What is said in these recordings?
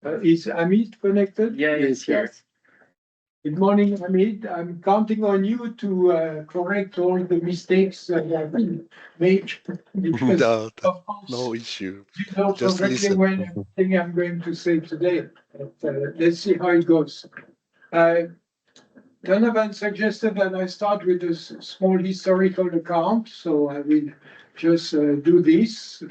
Is Amit connected? Yeah, it's here. Good morning, Amit. I'm counting on you to correct all the mistakes that have been made. Because, No, of course, no issue. you know Just perfectly listen. well everything I'm going to say today. But, let's see how it goes. Donovan suggested that I start with a small historical account, so I will just do this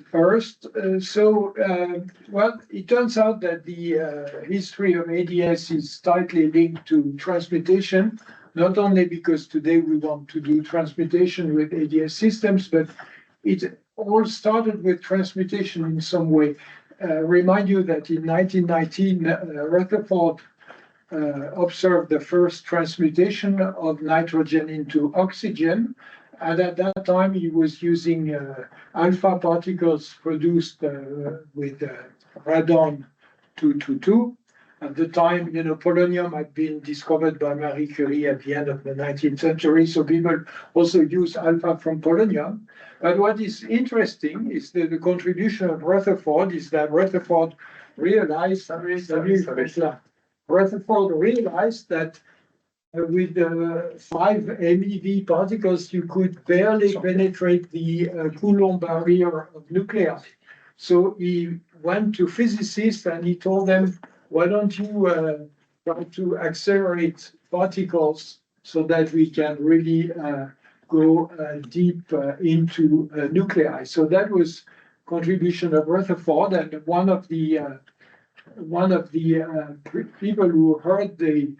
first. Well, it turns out that the history of ADS is tightly linked to transmutation, not only because today we want to do transmutation with ADS systems, but it all started with transmutation in some way. Remind you that in 1919, Rutherford observed the first transmutation of nitrogen into oxygen. And at that time, he was using alpha particles produced with radon 222. At the time, polonium had been discovered by Marie Curie at the end of the 19th century, so people also use alpha from polonium. But what is interesting is that the contribution of Rutherford is that Rutherford realized that with 5 MeV particles, you could barely penetrate the Coulomb barrier of nuclei. So he went to physicists and he told them, why don't you try to accelerate particles so that we can really go deep into nuclei. So that was contribution of Rutherford, and one of the people who heard the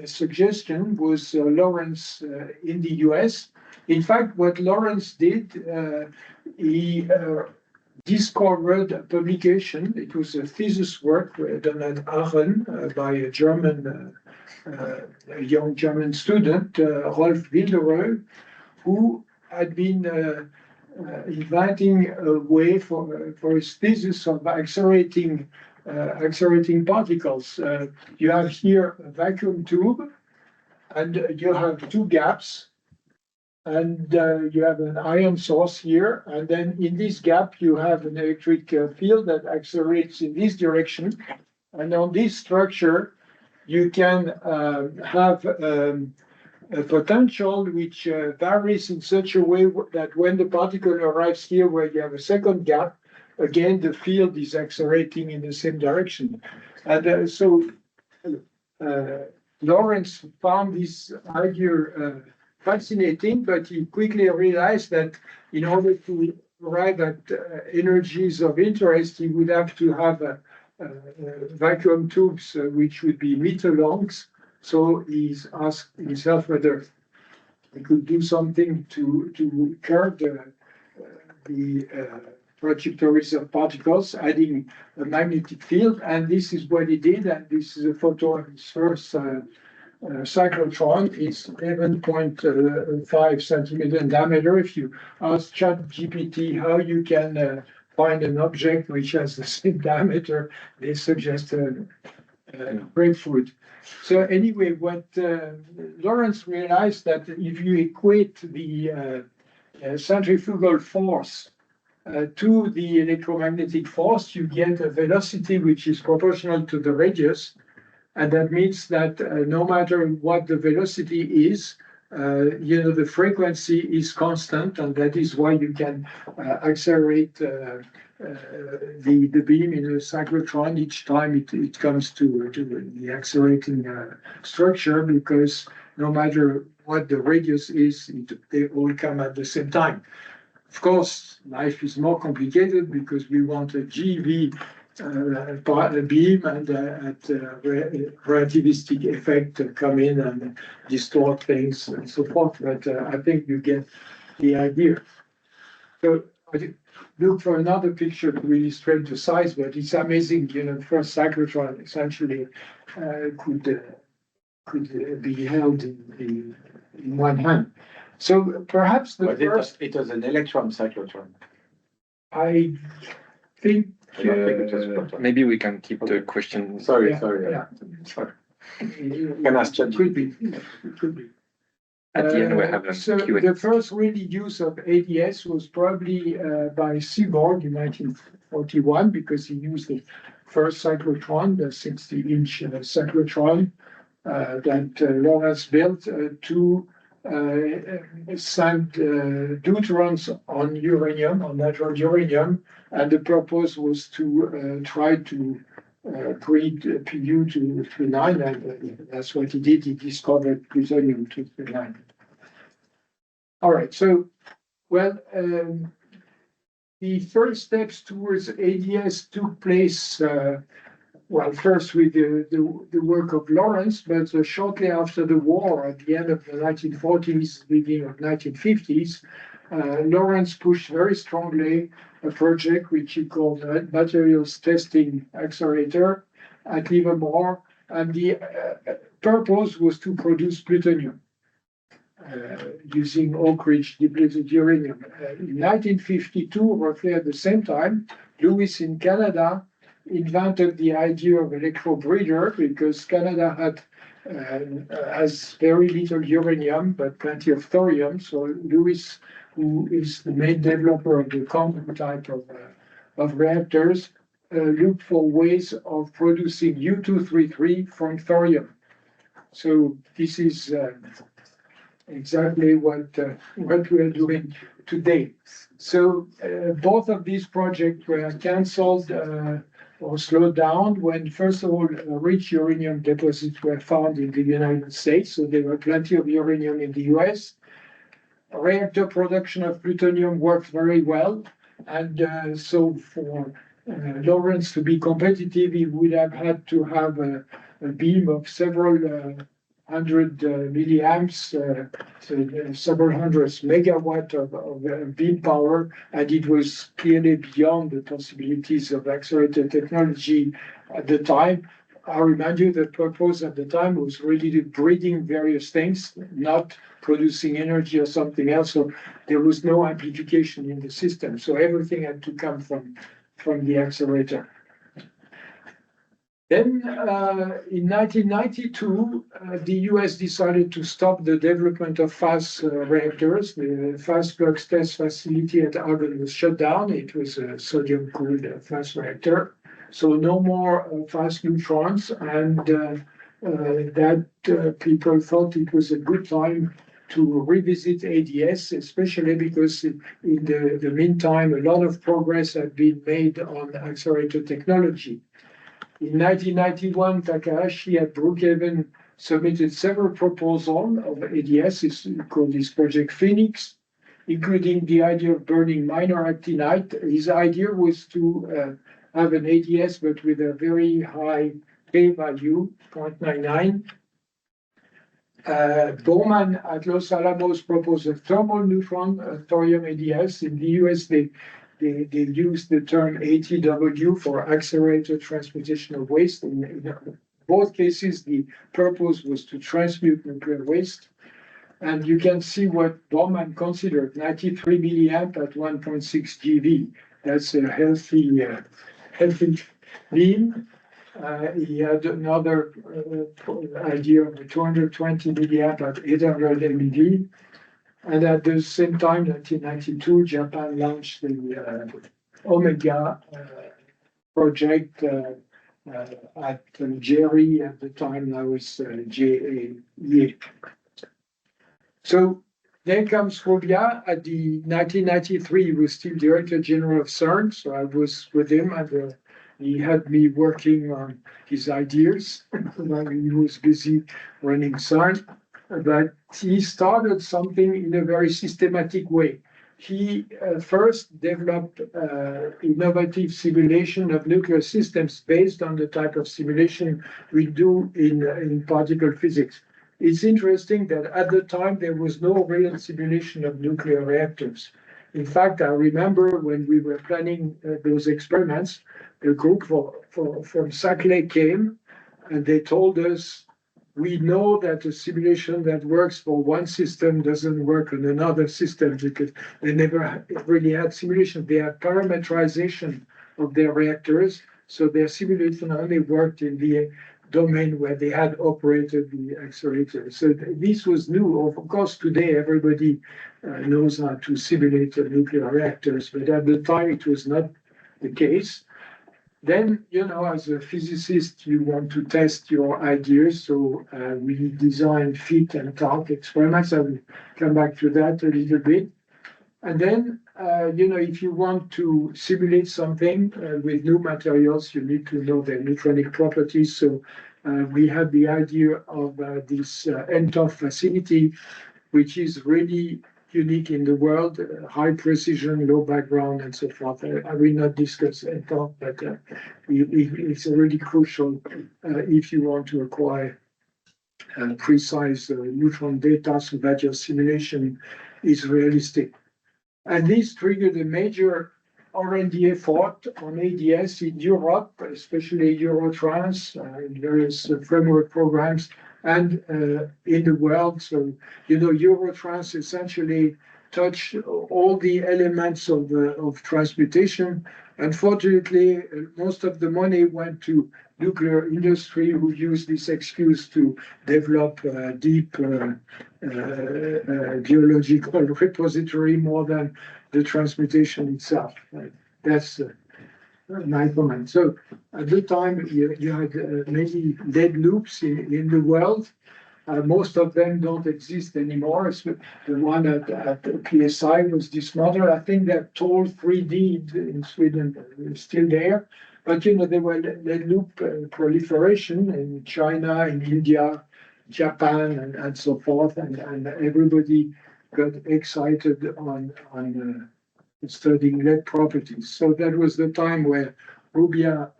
suggestion was Lawrence in the US. In fact, what Lawrence did, he discovered a publication. It was a thesis work done at Aachen by a young German student, Rolf Wilderö, who had been inviting a way for his thesis of accelerating particles. You have here a vacuum tube, and you have 2 gaps, and you have an ion source here, and then in this gap you have an electric field that accelerates in this direction, and on this structure you can have a potential which varies in such a way that when the particle arrives here where you have a second gap, again the field is accelerating in the same direction. And so Lawrence found this idea fascinating, but he quickly realized that in order to arrive at energies of interest, he would have to have vacuum tubes which would be meter longs. So he's asked himself whether he could do something to curb the trajectories of particles, adding a magnetic field. And this is what he did. And this is a photo of his first cyclotron. It's 11.5 centimeter in diameter. If you ask ChatGPT how you can find an object which has the same diameter, they suggest grapefruit. So anyway, what Lawrence realized that if you equate the centrifugal force to the electromagnetic force, you get a velocity which is proportional to the radius. And that means that no matter what the velocity is, the frequency is constant, and that is why you can accelerate the beam in a cyclotron each time it comes to the accelerating structure, because no matter what the radius is, they all come at the same time. Of course, life is more complicated because we want a GeV beam and relativistic effect come in and distort things and so forth. But I think you get the idea. So I look for another picture to illustrate the size, but it's amazing. The first cyclotron essentially could be held in one hand. So perhaps the first. It was an electron cyclotron. I think. Maybe we can keep the question. Sorry. Yeah. Can ask ChatGPT. Could be. At the end, we have a So Q&A. the first really use of ADS was probably by Seaborg in 1941 because he used the first cyclotron, the 60-inch cyclotron that Lawrence built to send deuterons on uranium, on natural uranium, and the purpose was to try to breed Pu-239, and that's what he did. He discovered plutonium-239. All right, so, well, the first steps towards ADS took place, well, first with the work of Lawrence, but shortly after the war, at the end of the 1940s, beginning of 1950s, Lawrence pushed very strongly a project which he called Materials Testing Accelerator at Livermore, and the purpose was to produce plutonium using Oak Ridge depleted uranium. In 1952, roughly at the same time, Lewis in Canada invented the idea of electrobreeder because Canada has very little uranium but plenty of thorium. So Lewis, who is the main developer of the common type of reactors, looked for ways of producing U-233 from thorium. So this is exactly what we are doing today. So both of these projects were cancelled or slowed down when, first of all, rich uranium deposits were found in the United States. So there were plenty of uranium in the US. Reactor production of plutonium worked very well. And so for Lawrence to be competitive, he would have had to have a beam of several hundred milliamps, several hundreds megawatt of beam power, and it was clearly beyond the possibilities of accelerated technology at the time. I remind you the purpose at the time was really breeding various things, not producing energy or something else. So there was no amplification in the system. So everything had to come from the accelerator. Then in 1992, the US decided to stop the development of fast reactors. The fast flux test facility at Argonne was shut down. It was a sodium-cooled fast reactor. So no more fast neutrons, and that people thought it was a good time to revisit ADS, especially because in the meantime, a lot of progress had been made on accelerator technology. In 1991, Takahashi at Brookhaven submitted several proposals of ADS. It's called this Project Phoenix, including the idea of burning minor actinide. His idea was to have an ADS, but with a very high K value, 0.99. Bowman at Los Alamos proposed a thermal neutron thorium ADS. In the US, they use the term ATW for accelerated transmutation of waste. In both cases, the purpose was to transmute nuclear waste. And you can see what Bowman considered, 93 milliamp at 1.6 GeV. That's a healthy beam. He had another idea of 220 milliamp at 800 MeV. And at the same time, 1992, Japan launched the Omega project at Jerry at the time. That was JAE. So then comes Robia. At the 1993, he was still Director General of CERN. So I was with him, and he had me working on his ideas. He was busy running CERN. But he started something in a very systematic way. He first developed innovative simulation of nuclear systems based on the type of simulation we do in particle physics. It's interesting that at the time there was no real simulation of nuclear reactors. In fact, I remember when we were planning those experiments, a group from Saclay came and they told us, we know that a simulation that works for one system doesn't work on another system because they never really had simulation. They had parametrization of their reactors, so their simulation only worked in domain where they had operated the accelerator. So this was new. Of course, today everybody knows how to simulate nuclear reactors, but at the time it was not the case. Then, as a physicist, you want to test your ideas. So we design fit and talk experiments. I will come back to that a little bit. And then, if you want to simulate something with new materials, you need to know their neutronic properties. So we had the idea of this NTOF facility, which is really unique in the world, high precision, low background, and so forth. I will not discuss NTOF, but it's really crucial if you want to acquire precise neutron data so that your simulation is realistic. And this triggered a major R&D effort on ADS in Europe, especially Eurotrans, in various framework programs, and in the world. So, Eurotrans essentially touch all the elements of transmutation. Unfortunately, most of the money went to nuclear industry, who used this excuse to develop deep geological repository more than the transmutation itself. That's my comment. So at the time, you had many dead loops in the world. Most of them don't exist anymore. The one at PSI was dismantled. I think that TOL 3D in Sweden is still there. But, there were dead loop proliferation in China, in India, Japan, and so forth. And everybody got excited on studying lead properties. So that was the time where Rubia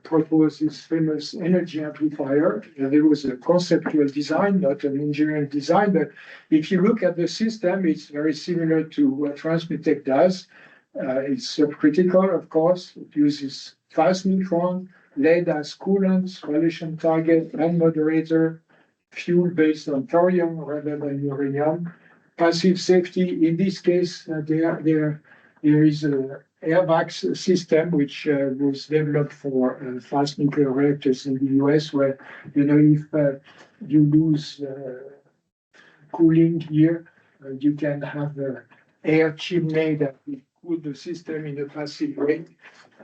proposed his famous energy amplifier. There was a conceptual design, not an engineering design, but if you look at the system, it's very similar to what Transmutex does. It's subcritical, of course. It uses fast neutron, lead as coolant, relation target, and moderator, fuel based on thorium rather than uranium. Passive safety, in this case, there is a airbags system which was developed for fast nuclear reactors in the US, where if you lose cooling here, you can have an air chimney that will cool the system in a passive way.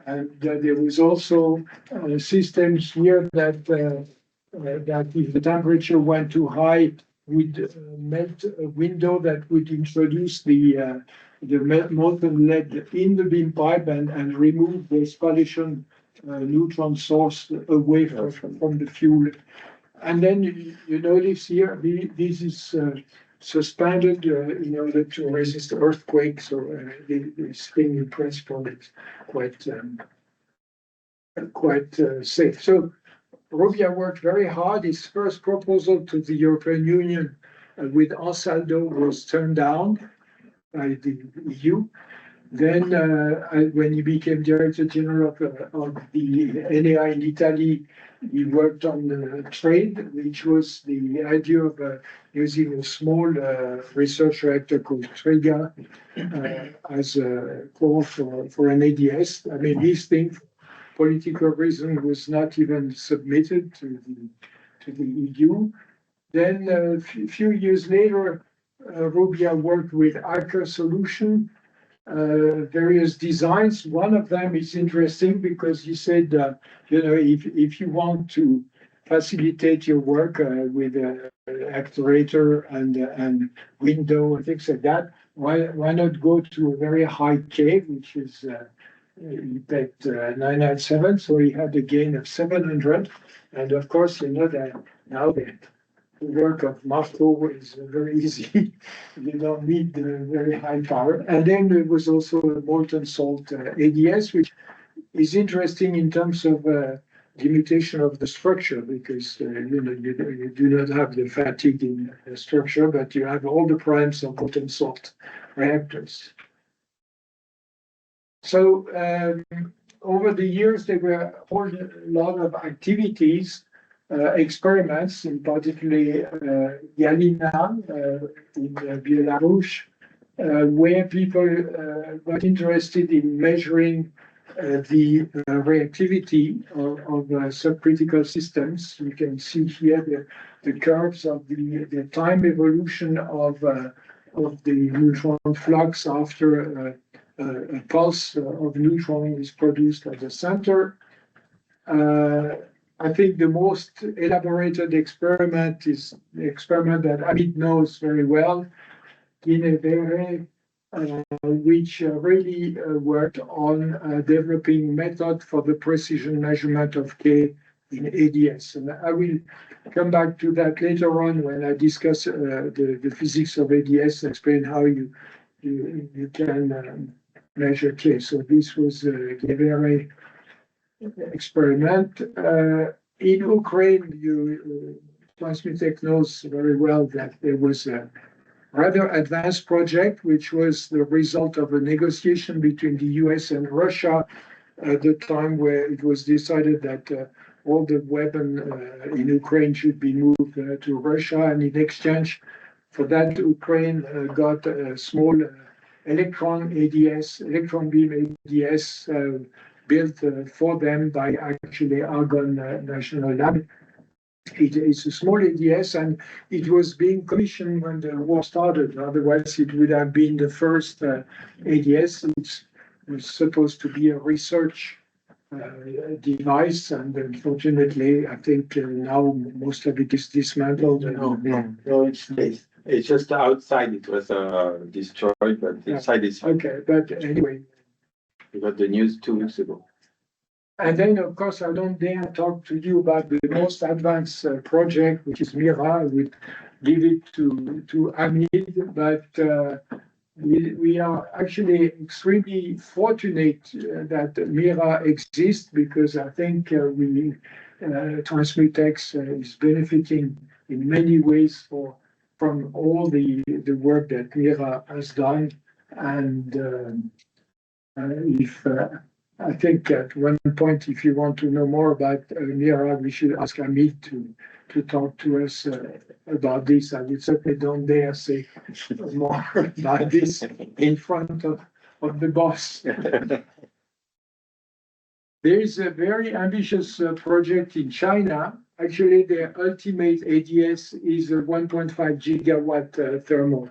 And there was also systems here that if the temperature went too high, would melt a window that would introduce the molten lead in the beam pipe and remove the spallation neutron source away from the fuel. And then you notice here, this is suspended in order to resist earthquakes. So this thing in principle is quite safe. So Rubia worked very hard. His first proposal to the European Union with Ansaldo was turned down by the EU. Then, when he became Director General of the NAI in Italy, he worked on trade, which was the idea of using a small research reactor called Triga as a core for an ADS. I mean, this thing, political reason, was not even submitted to the EU. Then a few years later, Rubia worked with Aker Solution, various designs. One of them is interesting because he said, if you want to facilitate your work with an actuator and window and things like that, why not go to a very high K, which is he picked 997, so he had a gain of 700. And of course, that now the work of Marco is very easy. You don't need very high power. And then there was also a molten salt ADS, which is interesting in terms of limitation of the structure, because you do not have the fatigue in the structure, but you have all the primes of molten salt reactors. So over the years, there were a whole lot of activities, experiments, in particularly Yalina in Belarus, where people got interested in measuring the reactivity of subcritical systems. You can see here the curves of the time evolution of the neutron flux after a pulse of neutron is produced at the center. I think the most elaborated experiment is the experiment that Amit knows very well, Guinevere, which really worked on developing method for the precision measurement of K in ADS. And I will come back to that later on when I discuss the physics of ADS and explain how you can measure K. So this was Guinevere experiment. In Ukraine, Transmutex knows very well that there was a rather advanced project, which was the result of a negotiation between the US and Russia at the time where it was decided that all the weapons in Ukraine should be moved to Russia. And in exchange for that, Ukraine got a small electron beam ADS built for them by actually Argonne National Lab. It is a small ADS, and it was being commissioned when the war started. Otherwise, it would have been the first ADS. It was supposed to be a research device, and unfortunately, I think now most of it is dismantled. No, it's just outside. It was destroyed, but inside is okay. But anyway, we got the news 2 weeks ago. And then, of course, I don't dare talk to you about the most advanced project, which is Mira. I would give it to Amit, but we are actually extremely fortunate that Mira exists, because I think Transmutex is benefiting in many ways from all the work that Mira has done. And I think at one point, if you want to know more about Mira, we should ask Amit to talk to us about this. I would certainly don't dare say more about this in front of the boss. There is a very ambitious project in China. Actually, their ultimate ADS is a 1.5 gigawatt thermal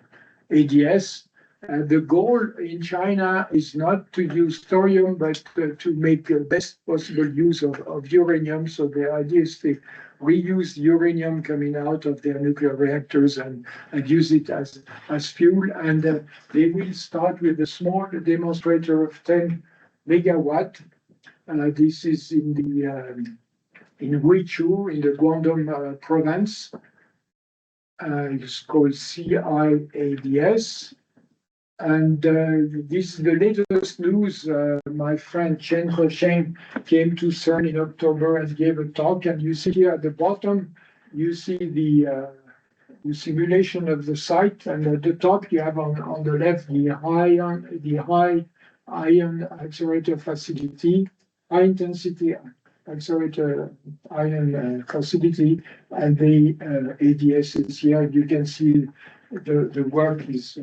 ADS. The goal in China is not to use thorium, but to make the best possible use of uranium. So the idea is to reuse uranium coming out of their nuclear reactors and use it as fuel. And they will start with a small demonstrator of 10 megawatt. This is in Huichu, in the Guangdong province. It's called CIADS. And this is the latest news. My friend Chen Hesheng came to CERN in October and gave a talk. And you see here at the bottom, you see the simulation of the site. And at the top, you have on the left the high ion accelerator facility, high intensity accelerator ion facility, and the ADS is here. You can see the work is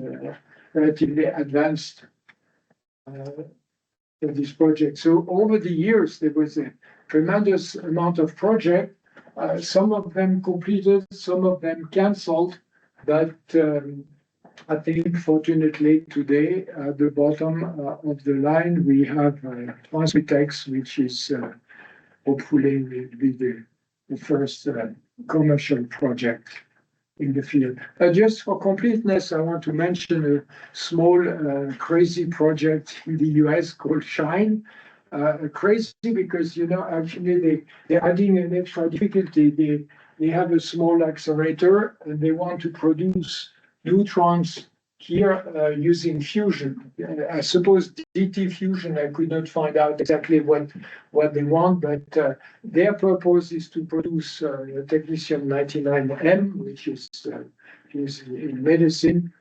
relatively advanced for this project. So over the years, there was a tremendous amount of project. Some of them completed, some of them canceled, but I think fortunately today at the bottom of the line we have Transmutex, which is hopefully will be the first commercial project in the field. Just for completeness, I want to mention a small crazy project in the US called SHINE. Crazy because, actually they're adding an extra difficulty. They have a small accelerator and they want to produce neutrons here using fusion. I suppose DT fusion, I could not find out exactly what they want, but their purpose is to produce technetium-99m, which is used in medicine,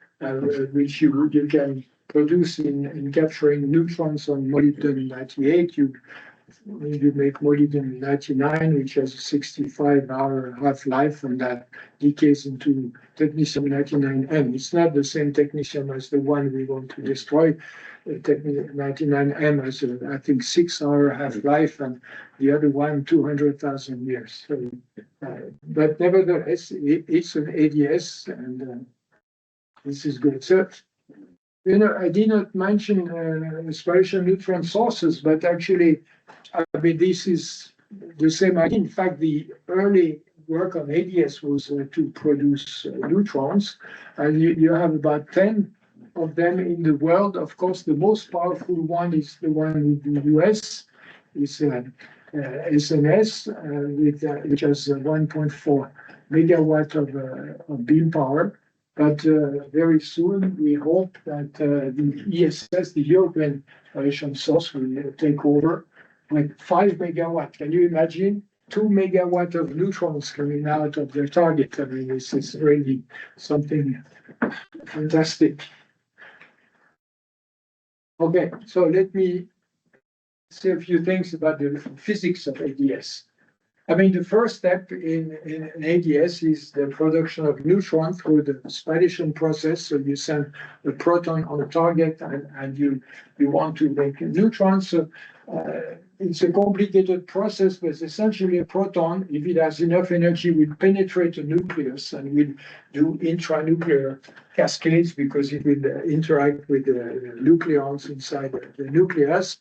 which you can produce in capturing neutrons on molybdenum-98. You make molybdenum-99, which has a 65-hour half-life, and that decays into technetium-99m. It's not the same technetium as the one we want to destroy. technique 99M has, I think, 6-hour half-life, and the other one 200,000 years. So, but nevertheless, it's an ADS, and this is good. So, I did not mention spiration neutron sources, but actually, I mean, this is the same idea. In fact, the early work on ADS was to produce neutrons, and you have about 10 of them in the world. Of course, the most powerful one is the one in the US, is SNS, which has 1.4 megawatt of beam power. But very soon, we hope that the ESS, the European Spallation Source, will take over with 5 megawatt. Can you imagine? 2 megawatt of neutrons coming out of their target. I mean, this is really something fantastic. Okay, so let me say a few things about the physics of ADS. I mean, the first step in an ADS is the production of neutron through the spallation process. So you send a proton on a target, and you want to make neutrons. So it's a complicated process, but essentially a proton, if it has enough energy, will penetrate a nucleus and will do intranuclear cascades because it will interact with the nucleons inside the nucleus.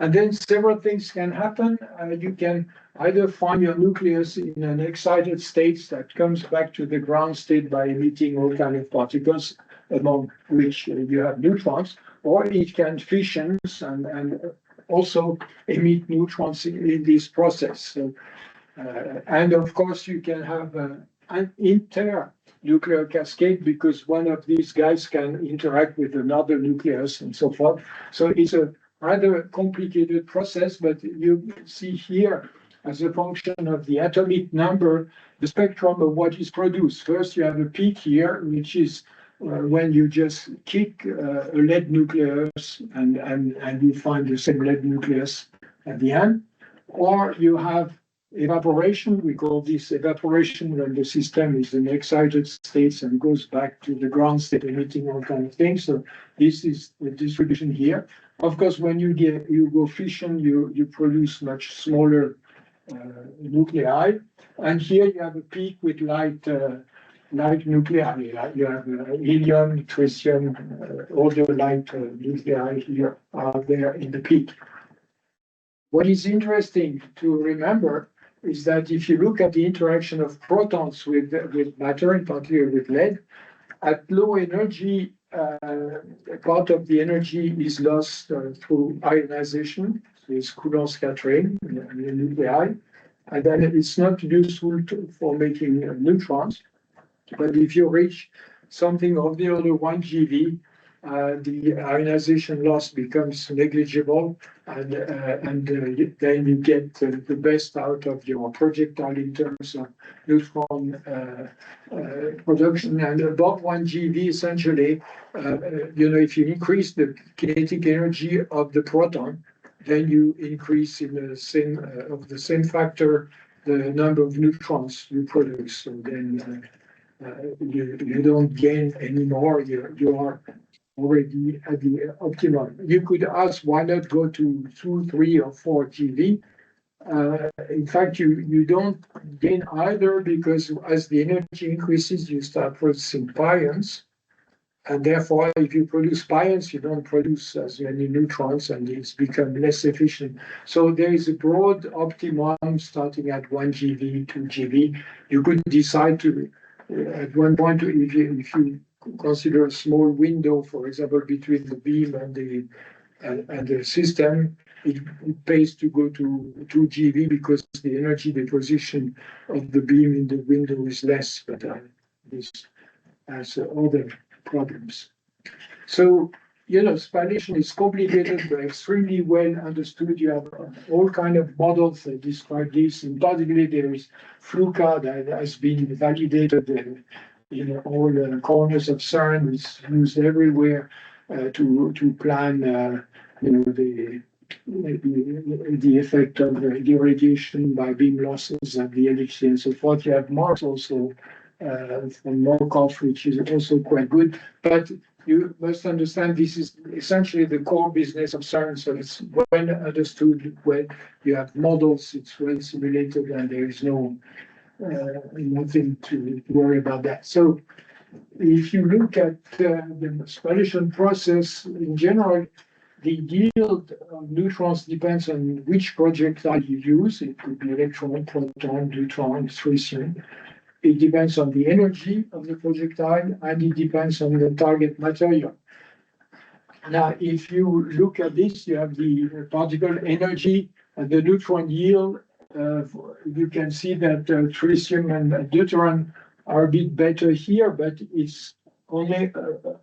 And then several things can happen. You can either find your nucleus in an excited state that comes back to the ground state by emitting all kinds of particles, among which you have neutrons, or it can fission and also emit neutrons in this process. So, and of course, you can have an inter-nuclear cascade because one of these guys can interact with another nucleus and so forth. So it's a rather complicated process, but you see here as a function of the atomic number, the spectrum of what is produced. First, you have a peak here, which is when you just kick a lead nucleus and you find the same lead nucleus at the end. Or you have evaporation. We call this evaporation when the system is in excited states and goes back to the ground state, emitting all kinds of things. So this is the distribution here. Of course, when you go fission, you produce much smaller nuclei. And here you have a peak with light nuclei. You have helium, tritium, all the light nuclei here are there in the peak. What is interesting to remember is that if you look at the interaction of protons with matter, in particular with lead, at low energy, part of the energy is lost through ionization, so it's Coulomb scattering in the nuclei, and then it's not useful for making neutrons. But if you reach something of the order 1 GeV, the ionization loss becomes negligible, and then you get the best out of your projectile in terms of neutron production. And above 1 GeV, essentially, if you increase the kinetic energy of the proton, then you increase in the same factor the number of neutrons you produce. So then you don't gain any more. You are already at the optimum. You could ask why not go to 2, 3, or 4 GeV. In fact, you don't gain either because as the energy increases, you start producing pions. And therefore, if you produce pions, you don't produce as many neutrons and it's become less efficient. So there is a broad optimum starting at 1 GeV, 2 GeV. You could decide to, at one point, if you consider a small window, for example, between the beam and the system, it pays to go to 2 GeV because the energy deposition of the beam in the window is less, but this has other problems. So, spallation is complicated but extremely well understood. You have all kinds of models that describe this. In particular, there is FLUCA that has been validated in all corners of CERN. It's used everywhere to plan, the effect of the irradiation by beam losses and the LHC and so forth. You have Mars also from Markov, which is also quite good. But you must understand this is essentially the core business of CERN, so it's well understood, when you have models, it's well simulated, and there is nothing to worry about that. So if you look at the spallation process in general, the yield of neutrons depends on which projectile you use. It could be electron, proton, neutron, tritium. It depends on the energy of the projectile, and it depends on the target material. Now, if you look at this, you have the particle energy and the neutron yield. You can see that tritium and deuterium are a bit better here, but it's only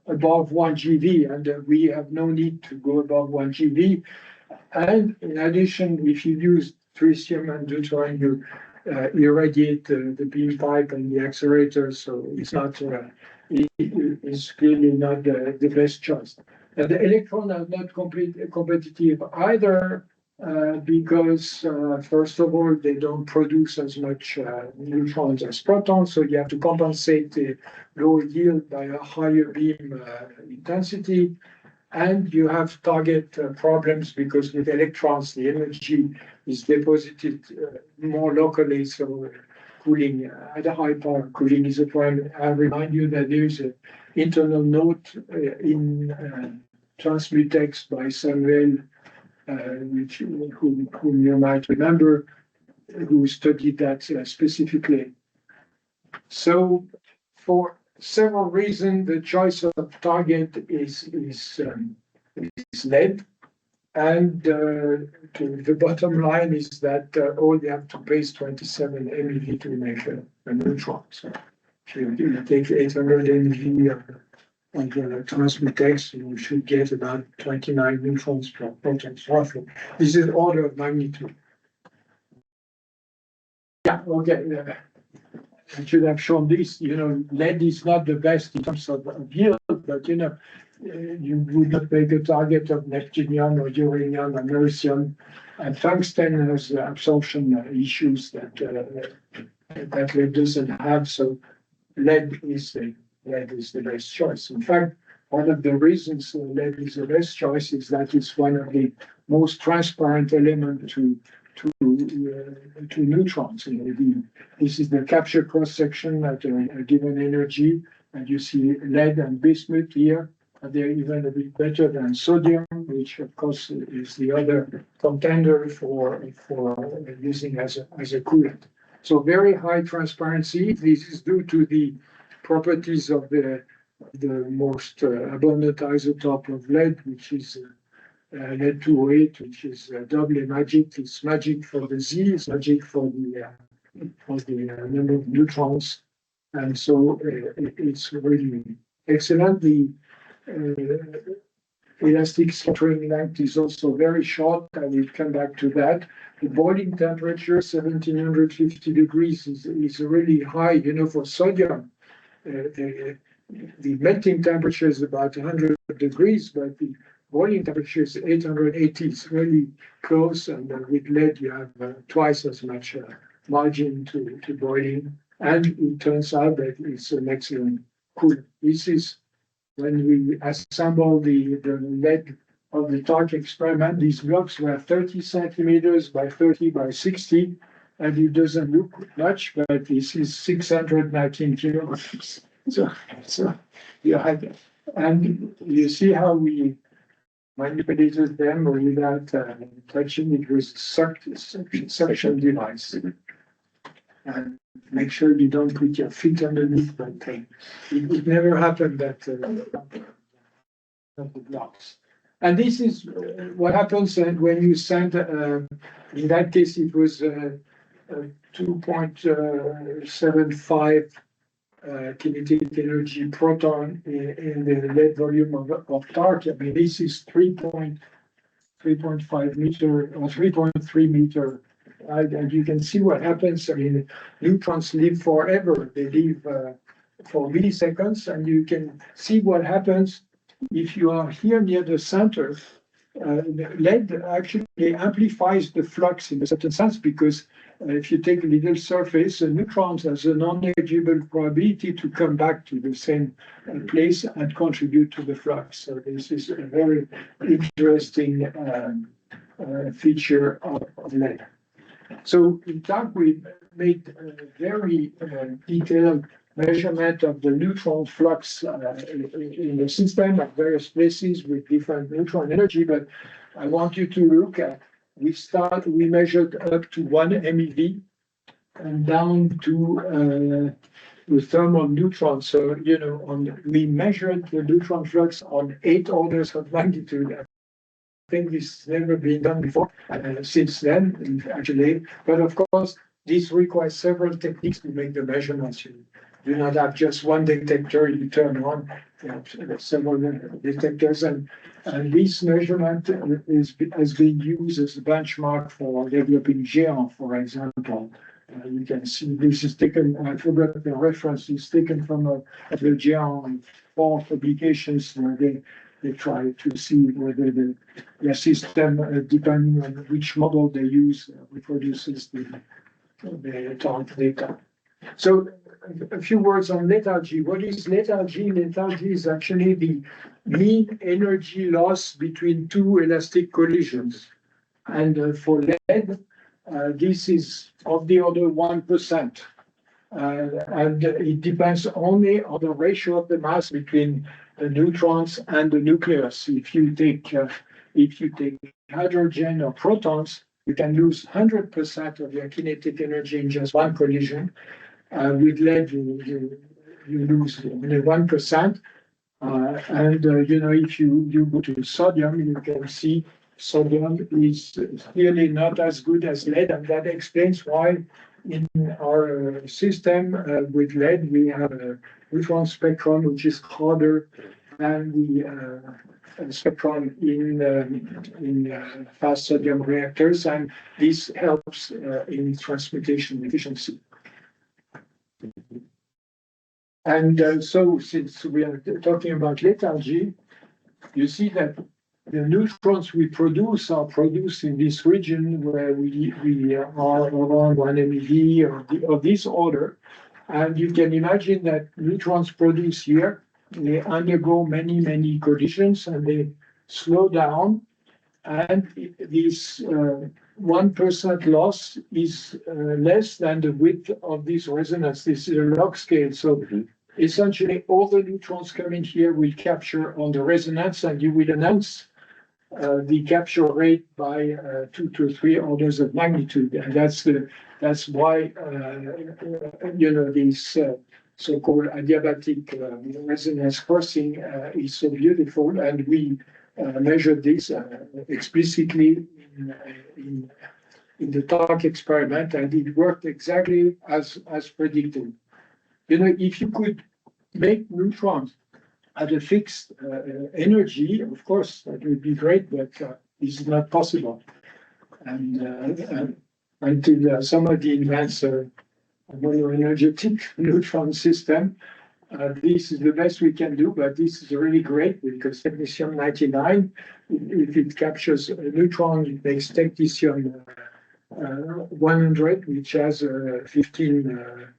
above 1 GeV, and we have no need to go above 1 GeV. And in addition, if you use tritium and deuterium, you irradiate the beam pipe and the accelerator, so it's not it's clearly not the best choice. And the electrons are not competitive either, because first of all, they don't produce as much neutrons as protons, so you have to compensate the lower yield by a higher beam intensity. And you have target problems because with electrons, the energy is deposited more locally, so cooling at a high power cooling is a problem. I remind you that there is an internal note in Transmutex by Samuel, whom you might remember, who studied that specifically. So for several reasons, the choice of target is lead, and the bottom line is that all you have to pay is 27 MeV to make a neutron. So if you take 800 MeV on the Transmutex, you should get about 29 neutrons per proton, roughly. This is order of magnitude. Yeah, okay. I should have shown this. Lead is not the best in terms of yield, but you would not make a target of neptunium or uranium or americium, and tungsten has absorption issues that lead doesn't have. So lead is the best choice. In fact, one of the reasons lead is the best choice is that it's one of the most transparent elements to neutrons. This is the capture cross section at a given energy, and you see lead and bismuth here. And they're even a bit better than sodium, which of course is the other contender for using as a coolant. So very high transparency. This is due to the properties of the most abundant isotope of lead, which is lead 208, which is doubly magic. It's magic for the Z, it's magic for the number of neutrons, and so it's really excellent. The elastic scattering length is also very short. I will come back to that. The boiling temperature, 1750 degrees, is really high. For sodium, the melting temperature is about 100 degrees, but the boiling temperature is 880. It's really close, and with lead you have twice as much margin to boiling. And it turns out that it's an excellent coolant. This is when we assemble the lead of the TARC experiment. These blocks were 30 centimeters by 30 by 60, and it doesn't look much, but this is 619 kilograms. So you have that. And you see how we manipulated them without touching. It was a suction device. And make sure you don't put your feet underneath, but it never happened that the blocks. And this is what happens when you send, in that case, it was 2.75 kinetic energy proton in the lead volume of TARC. I mean, this is 3.5 meter or 3.3 meter. And you can see what happens. I mean, neutrons live forever. They live for milliseconds, and you can see what happens if you are here near the center lead actually amplifies the flux in a certain sense because if you take a little surface, neutrons has a non-negligible probability to come back to the same place and contribute to the flux. So this is a very interesting feature of lead. So in fact, we made a very detailed measurement of the neutron flux in the system at various places with different neutron energy. But I want you to look at, we measured up to 1 MeV and down to the thermal neutron. So, you know, we measured the neutron flux on 8 orders of magnitude. I think this has never been done before since then, actually. But of course, this requires several techniques to make the measurements. You do not have just one detector you turn on. You have several detectors, and this measurement has been used as a benchmark for developing Géant, for example. You can see this is taken, I forgot the reference, is taken from the Géant 4 publications where they try to see whether the system, depending on which model they use, reproduces the target data. So a few words on lethargy. What is lethargy? Lethargy is actually the mean energy loss between two elastic collisions. And for lead, this is of the order 1%. And it depends only on the ratio of the mass between the neutrons and the nucleus. If you take hydrogen or protons, you can lose 100% of your kinetic energy in just one collision. With lead, you lose only 1%. You know, if you go to sodium, you can see sodium is clearly not as good as lead, and that explains why in our system with lead we have a neutron spectrum which is harder than the spectrum in fast sodium reactors, and this helps in transmutation efficiency. And so, since we are talking about lethargy, you see that the neutrons we produce are produced in this region where we are around 1 MeV of this order. And you can imagine that neutrons produced here, they undergo many, many collisions and they slow down. And this 1% loss is less than the width of this resonance. This is a log scale. So essentially all the neutrons coming here will capture on the resonance, and you will announce the capture rate by 2 to 3 orders of magnitude. And that's why you know, this so-called adiabatic resonance crossing is so beautiful, and we measured this explicitly in the TARC experiment, and it worked exactly as predicted. You know, if you could make neutrons at a fixed energy, of course, that would be great, but this is not possible. And until somebody invents a monoenergetic neutron system, this is the best we can do, but this is really great because technetium-99, if it captures a neutron, it makes technetium 100, which has 15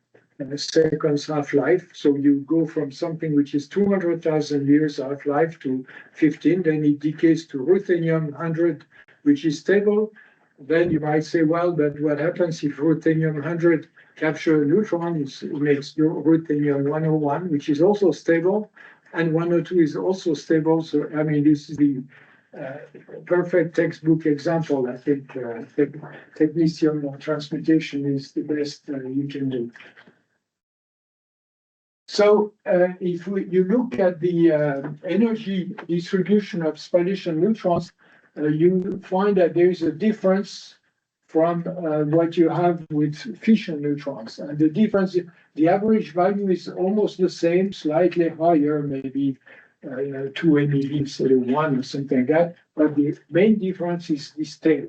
seconds half-life. So you go from something which is 200,000 years half-life to 15, then it decays to ruthenium 100, which is stable. Then you might say, well, but what happens if ruthenium 100 capture a neutron? It makes ruthenium 101, which is also stable, and 102 is also stable. So, I mean, this is the perfect textbook example. I think technetium transmutation is the best you can do. So if you look at the energy distribution of spallation neutrons, you find that there is a difference from what you have with fission neutrons. And the difference, the average value is almost the same, slightly higher, maybe 2 MeV instead of 1 or something like that. But the main difference is this tail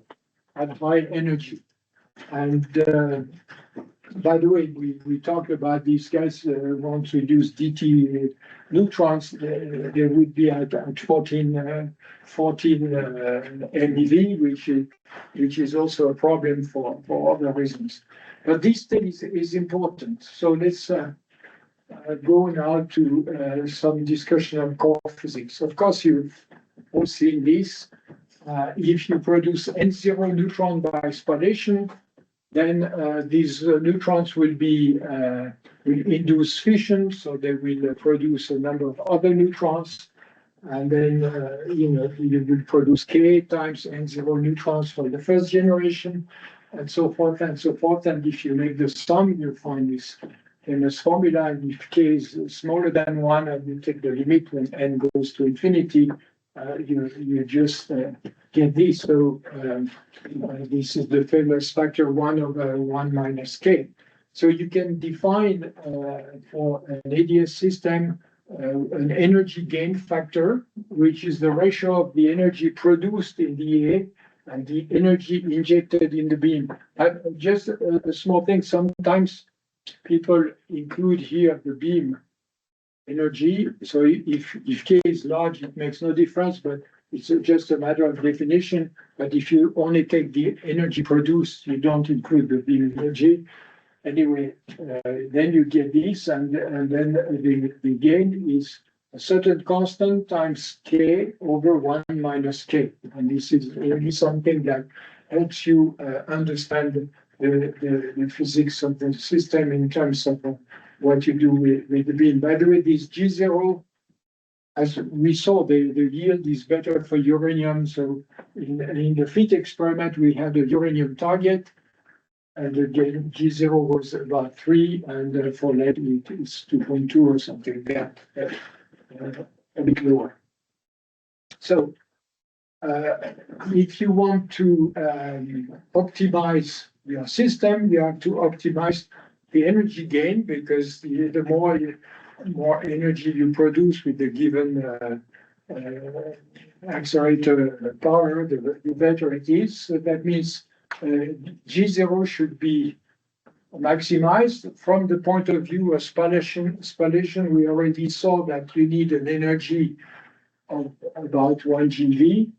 at high energy. And by the way, we talked about these guys want to use DT neutrons. They would be at 14 MeV, which is also a problem for other reasons. But this thing is important. So let's go now to some discussion on core physics. Of course, you've all seen this. If you produce N0 neutron by spallation, then these neutrons will induce fission, so they will produce a number of other neutrons, and then you will produce K times N0 neutrons for the first generation, and so forth and so forth. And if you make the sum, you find this famous formula. And if K is smaller than 1, and you take the limit when N goes to infinity, you just get this. So this is the famous factor 1 over 1 minus K. So you can define for an ADS system an energy gain factor, which is the ratio of the energy produced in the EA and the energy injected in the beam. Just a small thing, sometimes people include here the beam energy. So if K is large, it makes no difference, but it's just a matter of definition. But if you only take the energy produced, you don't include the beam energy. Anyway, then you get this, and then the gain is a certain constant times K over 1 minus K. And this is really something that helps you understand the physics of the system in terms of what you do with the beam. By the way, this G0, as we saw, the yield is better for uranium. So in the FIT experiment, we had a uranium target, and the G0 was about 3, and for lead it's 2.2 or something like that, a bit lower. So if you want to optimize your system, you have to optimize the energy gain, because the more energy you produce with the given accelerator power, the better it is. So that means G0 should be maximized from the point of view of spallation. Spallation, we already saw that you need an energy of about 1 GeV.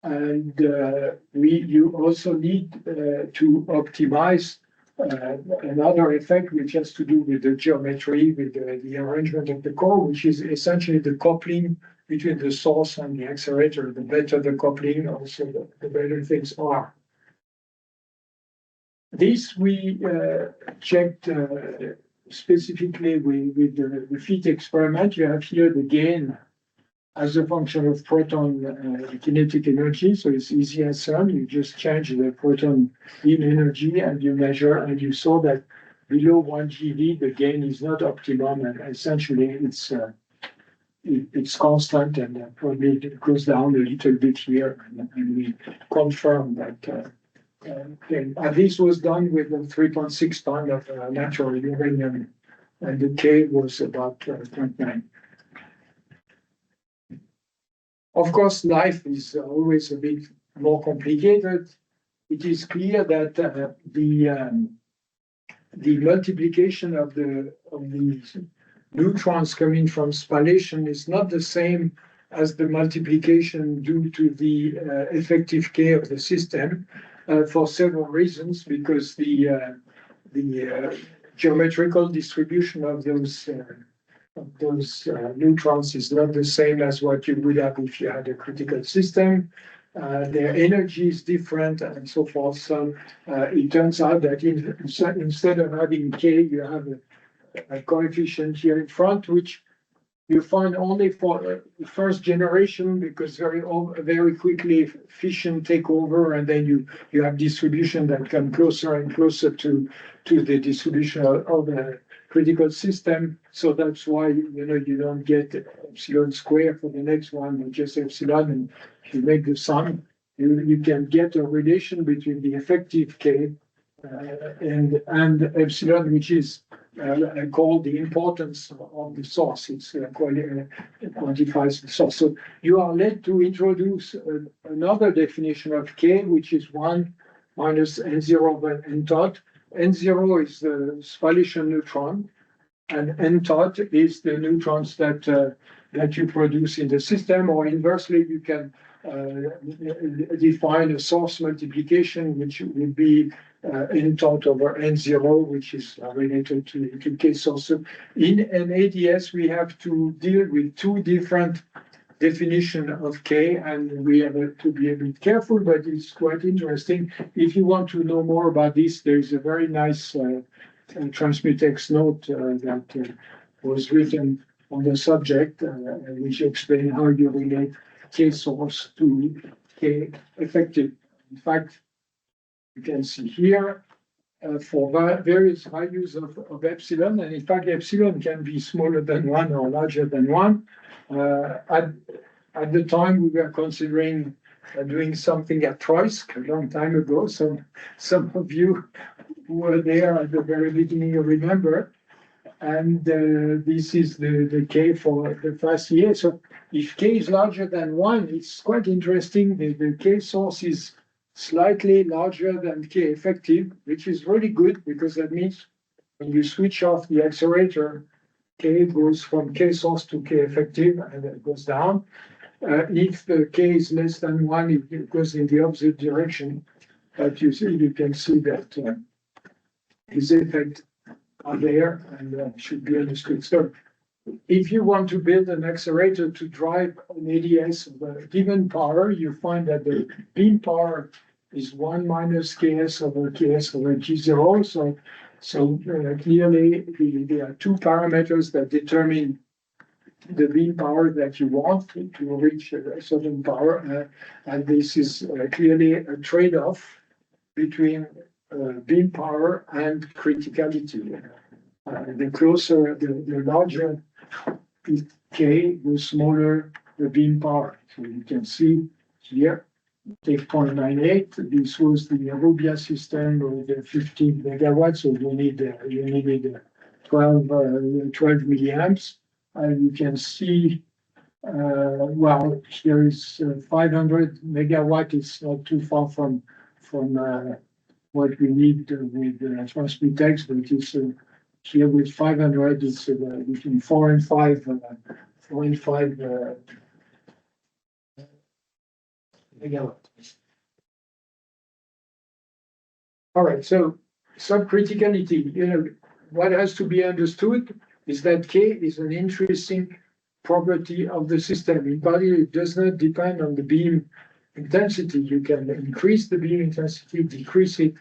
And you also need to optimize another effect, which has to do with the geometry, with the arrangement of the core, which is essentially the coupling between the source and the accelerator. The better the coupling, also the better things are. This we checked specifically with the FIT experiment. You have here the gain as a function of proton kinetic energy. So it's easy as CERN. You just change the proton beam energy and you measure, and you saw that below 1 GeV, the gain is not optimum, and essentially it's constant, and probably it goes down a little bit here, and we confirm that thing. And this was done with a 3.6 ton of natural uranium, and the K was about 0.9. Of course, life is always a bit more complicated. It is clear that the multiplication of the neutrons coming from spallation is not the same as the multiplication due to the effective K of the system for several reasons, because the geometrical distribution of those neutrons is not the same as what you would have if you had a critical system. Their energy is different and so forth. So it turns out that instead of having K, you have a coefficient here in front, which you find only for the first generation, because very quickly fission take over, and then you have distribution that come closer and closer to the distribution of the critical system. So that's why you don't get epsilon square for the next one, but just epsilon. And if you make the sum, you can get a relation between the effective K and epsilon, which is called the importance of the source. It quantifies the source. So you are led to introduce another definition of K, which is 1 minus N0 by N dot, N0 is the spallation neutron, and N tot is the neutrons that you produce in the system, or inversely, you can define a source multiplication, which would be N tot over N0, which is related to K source. So in an ADS, we have to deal with two different definition of K, and we have to be a bit careful, but it's quite interesting. If you want to know more about this, there's a very nice Transmutex note that was written on the subject, which explains how you relate K source to K effective. In fact, you can see here for various values of epsilon, and in fact, epsilon can be smaller than 1 or larger than 1. At the time, we were considering doing something at Troysk a long time ago. So some of you who were there at the very beginning, you remember. And this is the K for the first year. So if K is larger than 1, it's quite interesting. The K source is slightly larger than K effective, which is really good because that means when you switch off the accelerator, K goes from K source to K effective and it goes down. If the K is less than 1, it goes in the opposite direction. But you can see that these effects are there and should be understood. So if you want to build an accelerator to drive an ADS of a given power, you find that the beam power is 1 minus Ks over G0. So clearly, there are two parameters that determine the beam power that you want to reach a certain power. And this is clearly a trade-off between beam power and criticality. The closer, the larger K, the smaller the beam power. So you can see here, take 0.98. This was the Rubia system with the 15 megawatts. So you needed 12 milliamps. And you can see, well, here is 500 megawatt. It's not too far from what we need with Transmutex, but it's here with 500. It's between 4 and 5 megawatt. All right. So subcriticality. What has to be understood is that K is an intrinsic property of the system. In particular, it does not depend on the beam intensity. You can increase the beam intensity, decrease it,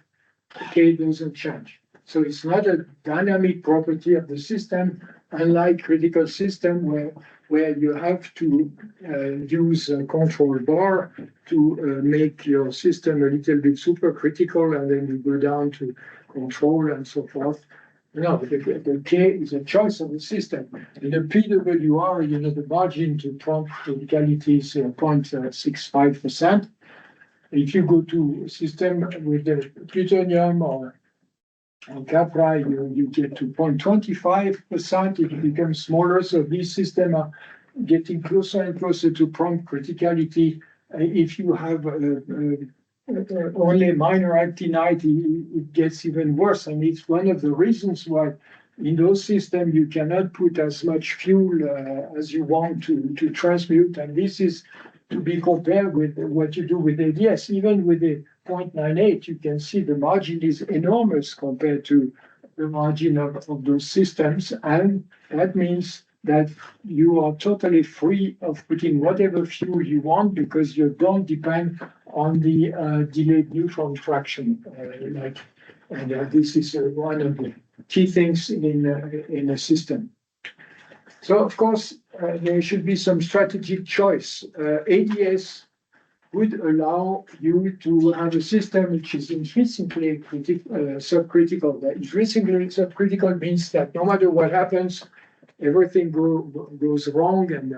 K doesn't change. So it's not a dynamic property of the system, unlike critical system where you have to use a control bar to make your system a little bit supercritical, and then you go down to control and so forth. No, the K is a choice of the system. In the PWR, the margin to prompt criticality is 0.65%. If you go to a system with the plutonium or Capra, you get to 0.25%. It becomes smaller. So these systems are getting closer and closer to prompt criticality. If you have only minor actinide, it gets even worse. And it's one of the reasons why in those systems you cannot put as much fuel as you want to transmute. And this is to be compared with what you do with ADS. Even with the 0.98, you can see the margin is enormous compared to the margin of those systems. And that means that you are totally free of putting whatever fuel you want because you don't depend on the delayed neutron fraction. This is one of the key things in a system. So, of course, there should be some strategic choice. ADS would allow you to have a system which is intrinsically subcritical. Intrinsically subcritical means that no matter what happens, everything goes wrong and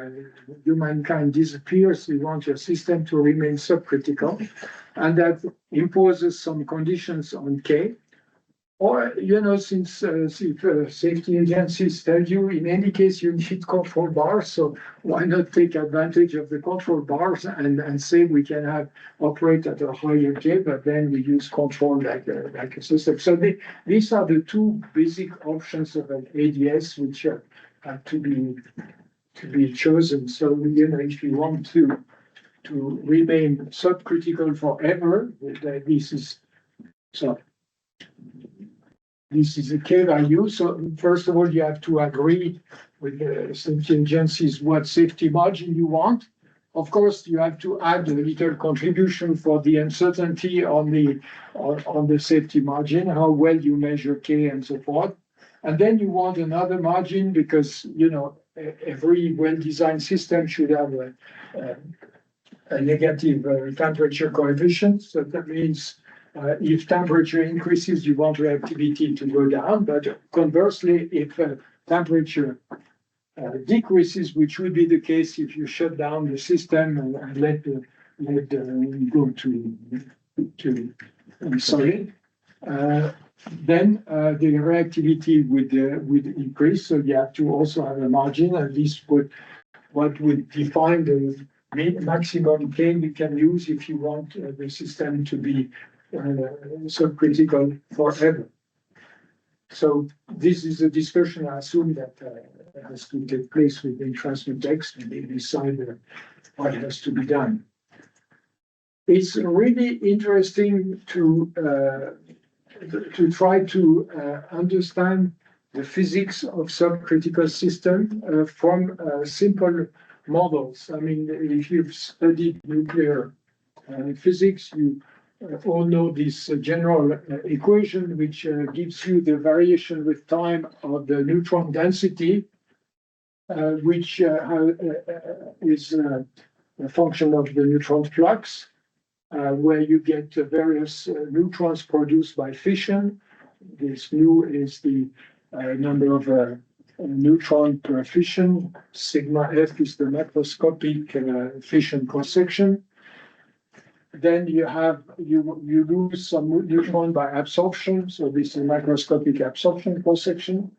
humankind disappears. You want your system to remain subcritical, and that imposes some conditions on K. Or, since if safety agencies tell you in any case you need control bars, so why not take advantage of the control bars and say we can operate at a higher K, but then we use control like a system. So these are the two basic options of an ADS which have to be chosen. So if you want to remain subcritical forever, this is a K value. So first of all, you have to agree with the safety agencies what safety margin you want. Of course, you have to add a little contribution for the uncertainty on the safety margin, how well you measure K and so forth. And then you want another margin because, every well-designed system should have a negative temperature coefficient. So that means if temperature increases, you want reactivity to go down, but conversely, if temperature decreases, which would be the case if you shut down the system and let go to solid, then the reactivity would increase. So you have to also have a margin, and this what would define the maximum K you can use if you want the system to be subcritical forever. So this is a discussion I assume that has to take place within Transmutex, and they decide what has to be done. It's really interesting to try to understand the physics of subcritical system from simple models. I mean, if you've studied nuclear physics, you all know this general equation, which gives you the variation with time of the neutron density, which is a function of the neutron flux, where you get various neutrons produced by fission. This nu is the number of neutron per fission. Sigma F is the macroscopic fission cross-section. Then you lose some neutron by absorption, so this is macroscopic absorption cross-section.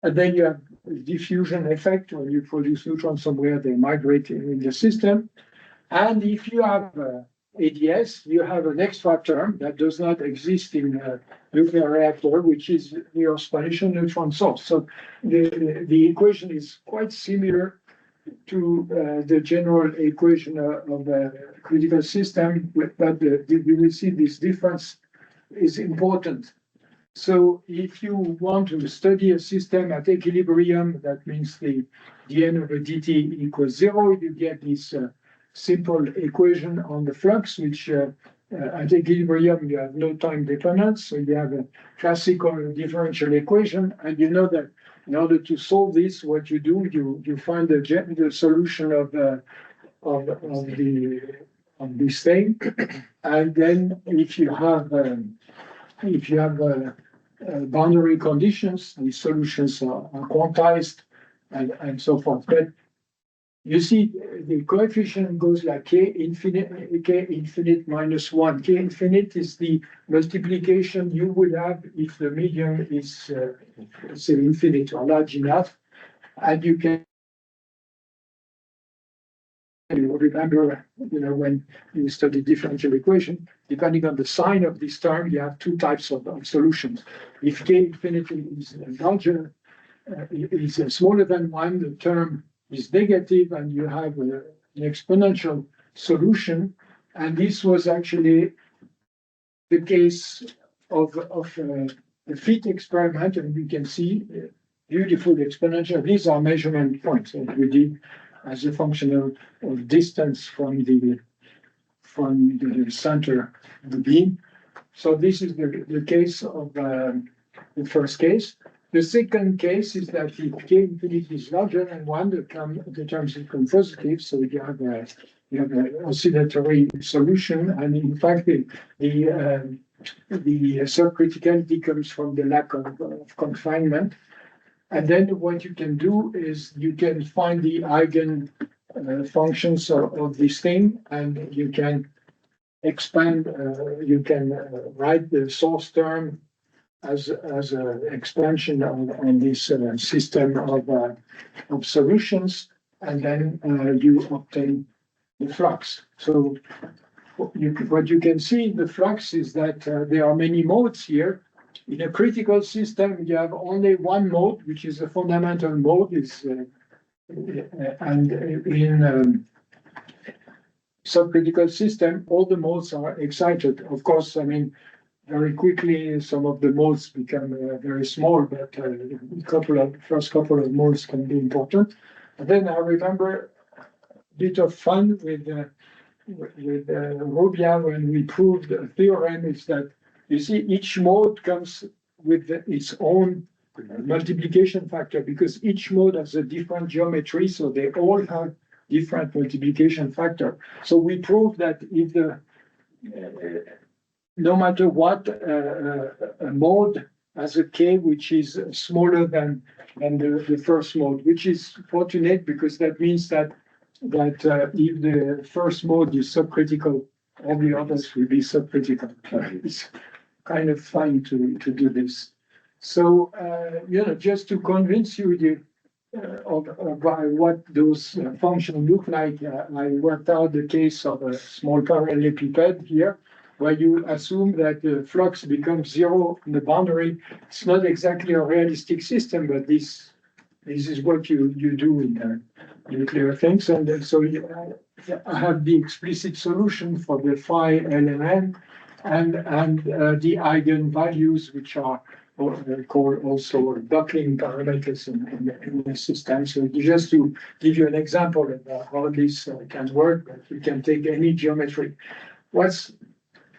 And then you have diffusion effect. When you produce neutrons somewhere, they migrate in the system. And if you have ADS, you have an extra term that does not exist in a nuclear reactor, which is the exponential neutron source. So the equation is quite similar to the general equation of a critical system, but you will see this difference is important. So if you want to study a system at equilibrium, that means the n over dt equals 0, you get this simple equation on the flux, which at equilibrium you have no time dependence, so you have a classical differential equation, and you know that in order to solve this, what you do, you find the solution of this thing, and then if you have boundary conditions, the solutions are quantized and so forth. But you see, the coefficient goes like k infinite minus 1. K infinite is the multiplication you would have if the medium is, say, infinite or large enough. And you can remember, when you study differential equation, depending on the sign of this term, you have two types of solutions. If k infinity is larger, is smaller than 1, the term is negative, and you have an exponential solution. And this was actually the case of the FIT experiment, and we can see beautiful exponential. These are measurement points that we did as a function of distance from the center of the beam. So this is the case of the first case. The second case is that if k infinity is larger than 1, the terms become positive, so you have an oscillatory solution, and in fact the subcriticality comes from the lack of confinement. And then what you can do is you can find the eigen functions of this thing, and you can expand, you can write the source term as an expansion on this system of solutions, and then you obtain the flux. So what you can see in the flux is that there are many modes here. In a critical system, you have only one mode, which is a fundamental mode, and in subcritical system, all the modes are excited. Of course, I mean, very quickly, some of the modes become very small, but first couple of modes can be important. And then I remember a bit of fun with Rubia when we proved a theorem is that, you see, each mode comes with its own multiplication factor because each mode has a different geometry, so they all have different multiplication factor. So we proved that if no matter what, a mode has a k which is smaller than the first mode, which is fortunate because that means that if the first mode is subcritical, all the others will be subcritical. It's kind of fun to do this. So, just to convince you by what those functions look like, I worked out the case of a small parallelepiped here, where you assume that the flux becomes zero in the boundary. It's not exactly a realistic system, but this is what you do in nuclear things. And so I have the explicit solution for the phi LMN and the eigenvalues, which are called also buckling parameters in the system. So just to give you an example of how this can work, but you can take any geometry. What's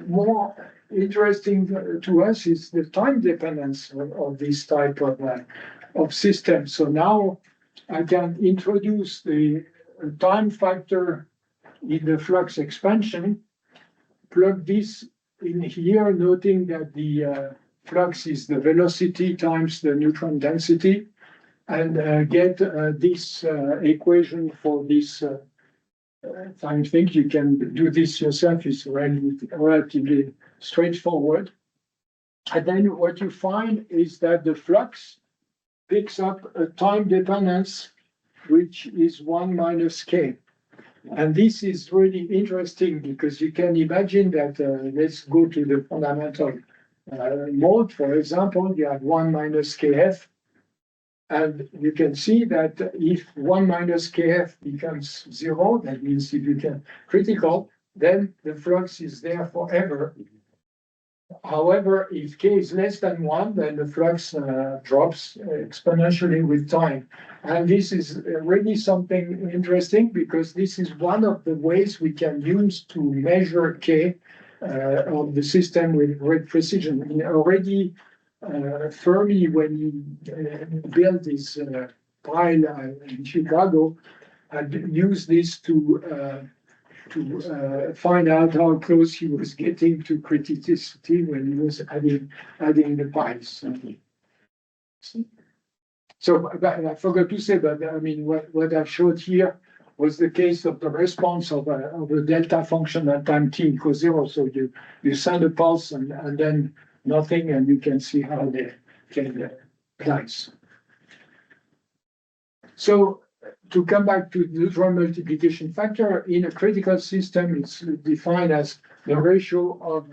more interesting to us is the time dependence of this type of system. So now I can introduce the time factor in the flux expansion, plug this in here, noting that the flux is the velocity times the neutron density, and get this equation for this time thing. You can do this yourself, it's relatively straightforward. And then what you find is that the flux picks up a time dependence, which is 1 minus k. And this is really interesting because you can imagine that, let's go to the fundamental mode, for example, you have 1 minus kf. And you can see that if 1 minus kf becomes 0, that means if you can critical, then the flux is there forever. However, if k is less than 1, then the flux drops exponentially with time. And this is really something interesting because this is one of the ways we can use to measure k of the system with great precision. I mean, already Fermi, when he built this pile in Chicago, had used this to find out how close he was getting to criticality when he was adding the piles. So I forgot to say, but I mean, what I showed here was the case of the response of a delta function at time t equals 0. So you send a pulse and then nothing, and you can see how they can place. So to come back to the neutron multiplication factor, in a critical system, it's defined as the ratio of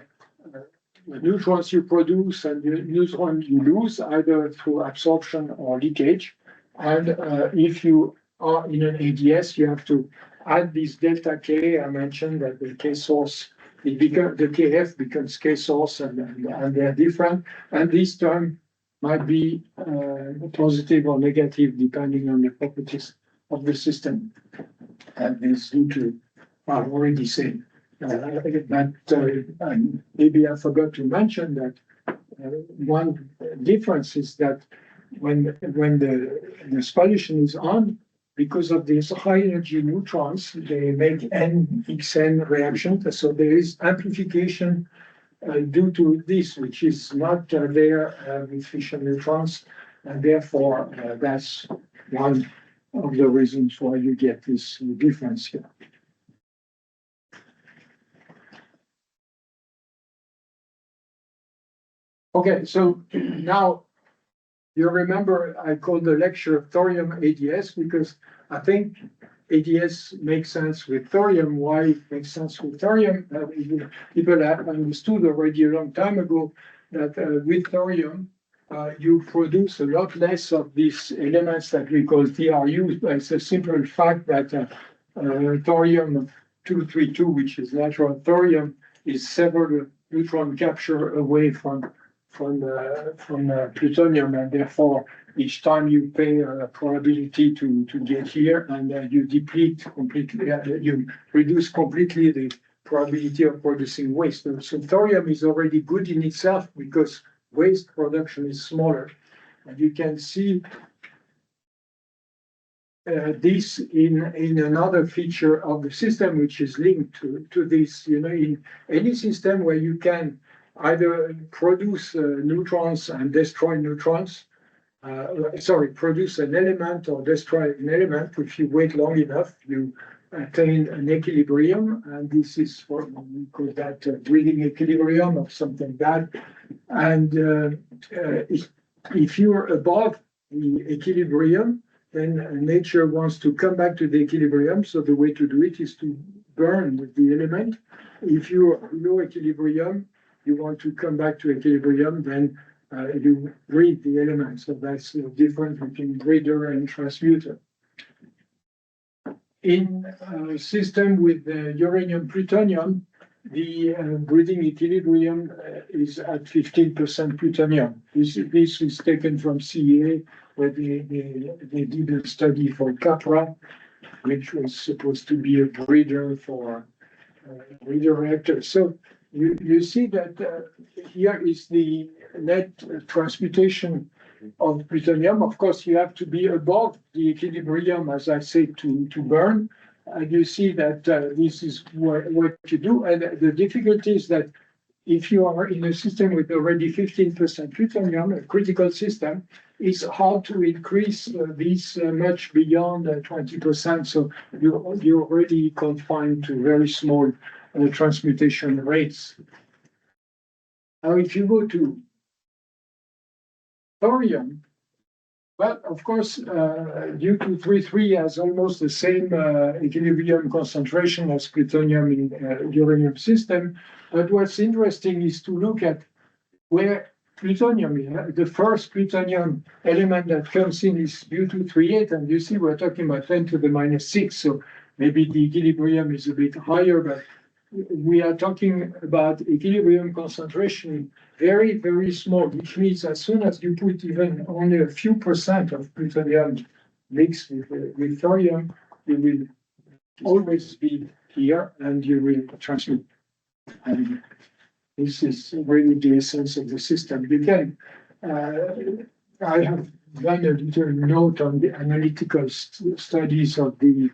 neutrons you produce and the neutrons you lose, either through absorption or leakage. And if you are in an ADS, you have to add this delta K. I mentioned that the K source, the KF becomes K source, and they're different. And this term might be positive or negative depending on the properties of the system. And this due to, I've already said, maybe I forgot to mention that one difference is that when the solution is on, because of these high energy neutrons, they make NXN reactions. So there is amplification due to this, which is not there with fission neutrons. And therefore, that's one of the reasons why you get this difference here. Okay, so now you remember I called the lecture thorium ADS because I think ADS makes sense with thorium. Why it makes sense with thorium? People have understood already a long time ago that with thorium, you produce a lot less of these elements that we call TRUs. But it's a simple fact that thorium 232, which is natural thorium, is several neutron capture away from plutonium, and therefore each time you pay a probability to get here, and you deplete completely, you reduce completely the probability of producing waste. So thorium is already good in itself because waste production is smaller, and you can see this in another feature of the system, which is linked to this. You know, in any system where you can either produce neutrons and destroy neutrons, produce an element or destroy an element. If you wait long enough, you attain an equilibrium, and this is what we call that breathing equilibrium or something bad. And if you're above the equilibrium, then nature wants to come back to the equilibrium. So the way to do it is to burn the element. If you're below equilibrium, you want to come back to equilibrium, then you breed the element. So that's the difference between breeder and transmuter. In a system with uranium plutonium, the breeding equilibrium is at 15% plutonium. This is taken from CEA, where they did a study for Capra, which was supposed to be a breeder for breeder reactors. So you see that here is the net transmutation of plutonium. Of course, you have to be above the equilibrium, as I said, to burn. And you see that this is what you do. And the difficulty is that if you are in a system with already 15% plutonium, a critical system, it's hard to increase this much beyond 20%. So you're already confined to very small transmutation rates. Now, if you go to thorium, well, of course, U233 has almost the same equilibrium concentration as plutonium in uranium system. But what's interesting is to look at where plutonium is. The first plutonium element that comes in is U238, and you see we're talking about 10 to the minus 6. So maybe the equilibrium is a bit higher, but we are talking about equilibrium concentration very, very small, which means as soon as you put even only a few percent of plutonium mixed with thorium, you will always be here and you will transmute. And this is really the essence of the system. You can, I have done a little note on the analytical studies of the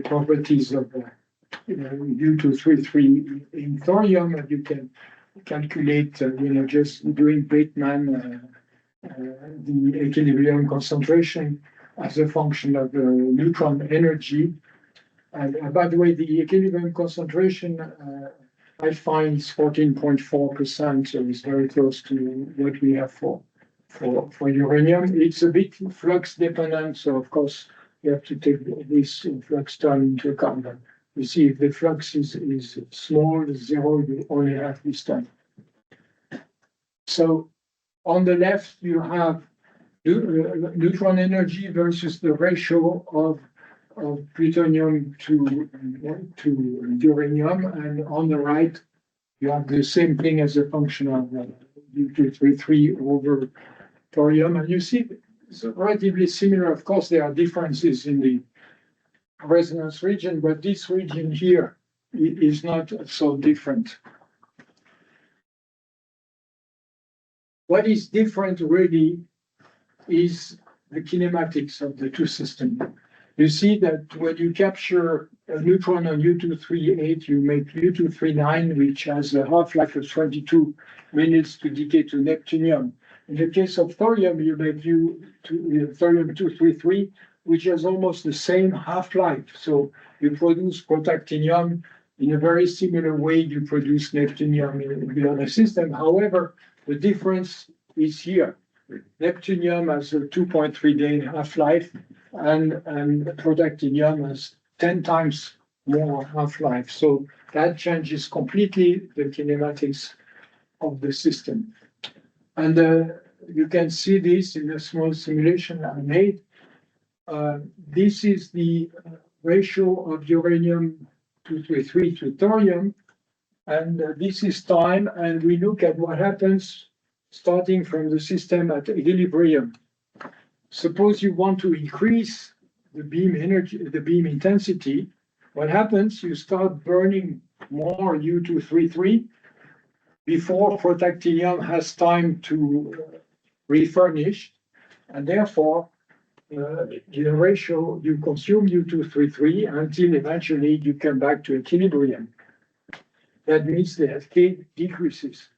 properties of U233 in thorium, and you can calculate, just doing Bateman, the equilibrium concentration as a function of neutron energy. And by the way, the equilibrium concentration I find is 14.4%, so it's very close to what we have for uranium. It's a bit flux dependent, so of course you have to take this flux time into account. You see, if the flux is small, 0, you only have this time. So on the left, you have neutron energy versus the ratio of plutonium to uranium, and on the right, you have the same thing as a function of U233 over thorium, and you see it's relatively similar. Of course, there are differences in the resonance region, but this region here is not so different. What is different really is the kinematics of the two systems. You see that when you capture a neutron on U238, you make U239, which has a half-life of 22 minutes to decay to neptunium. In the case of thorium, you make thorium-233, which has almost the same half-life. So you produce protactinium in a very similar way you produce neptunium in the other system. However, the difference is here. Neptunium has a 2.3 day half-life, and protactinium has 10 times more half-life. So that changes completely the kinematics of the system. And you can see this in a small simulation I made. This is the ratio of uranium-233 to thorium, and this is time, and we look at what happens starting from the system at equilibrium. Suppose you want to increase the beam energy, the beam intensity. What happens? You start burning more U-233 before protactinium has time to refurnish, and therefore the ratio you consume U-233 until eventually you come back to equilibrium. That means that K decreases.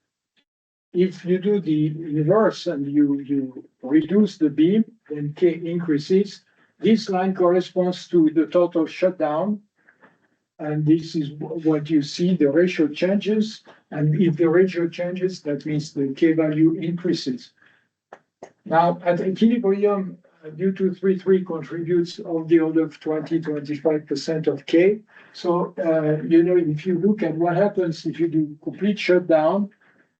If you do the inverse and you reduce the beam, then K increases. This line corresponds to the total shutdown. And this is what you see, the ratio changes. And if the ratio changes, that means the K value increases. Now, at equilibrium, U-233 contributes of the order of 20-25% of K. So, if you look at what happens if you do complete shutdown,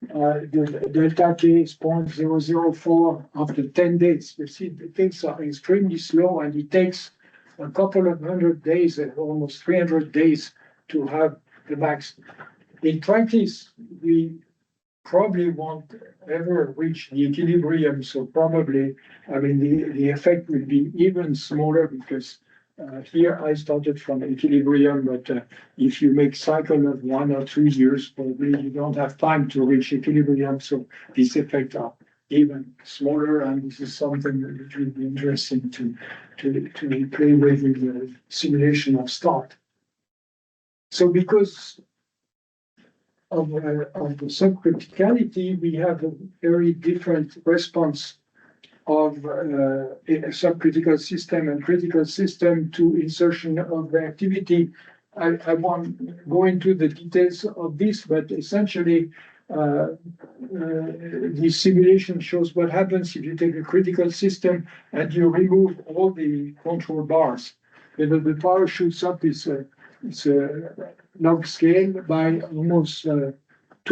the delta K is 0.004 after 10 days. You see, the things are extremely slow, and it takes a couple of 100 days, almost 300 days to have the max. In practice, we probably won't ever reach the equilibrium, so probably, the effect will be even smaller because here I started from equilibrium, but if you make cycle of 1 or 2 years, probably you don't have time to reach equilibrium, so these effects are even smaller, and this is something that will be interesting to play with in the simulation of start. So because of the subcriticality, we have a very different response of a subcritical system and critical system to insertion of reactivity. I won't go into the details of this, but essentially the simulation shows what happens if you take a critical system and you remove all the control bars. The power shoots up it's a log scale by almost 2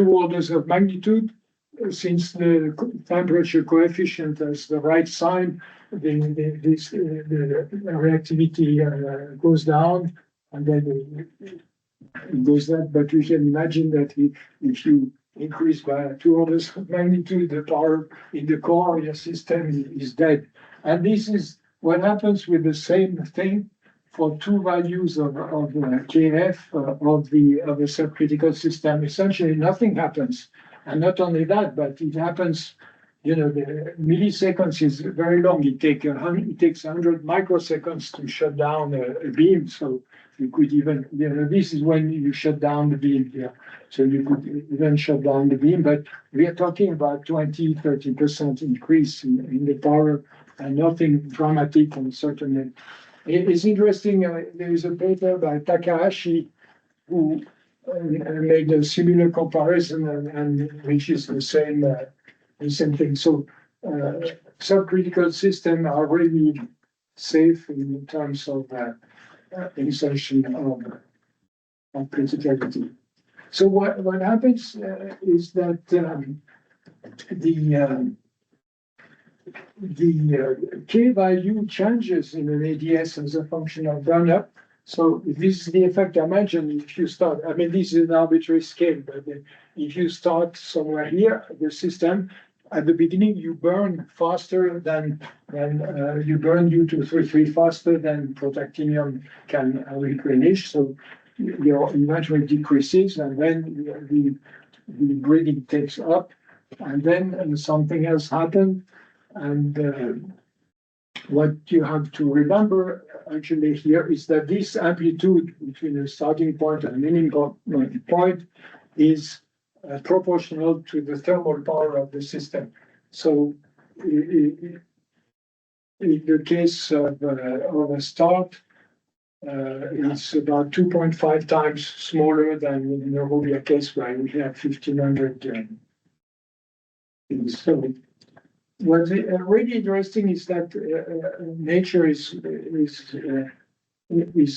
orders of magnitude. Since the temperature coefficient has the right sign, then the reactivity goes down, and then it goes up. But you can imagine that if you increase by 2 orders of magnitude, the power in the core of your system is dead. And this is what happens with the same thing for 2 values of KF of the subcritical system. Essentially, nothing happens. And not only that, but it happens, the milliseconds is very long. It takes 100 microseconds to shut down a beam. So you could even, this is when you shut down the beam here. So you could even shut down the beam, but we are talking about 20-30% increase in the power, and nothing dramatic, and certainly. It's interesting, there is a paper by Takahashi who made a similar comparison and which is the same thing. So subcritical systems are really safe in terms of insertion of criticality. So what happens is that the K value changes in an ADS as a function of run-up. So this is the effect I mentioned. If you start, this is an arbitrary scale, but if you start somewhere here, the system, at the beginning, you burn faster than you burn U-233 faster than protactinium can replenish. So your inventory decreases, and then the breeding takes up, and then something else happened. And what you have to remember actually here is that this amplitude between the starting point and minimum point is proportional to the thermal power of the system. So in the case of a start, It's about 2.5 times smaller than in the Robia case where we have 1,500. So what's really interesting is that nature is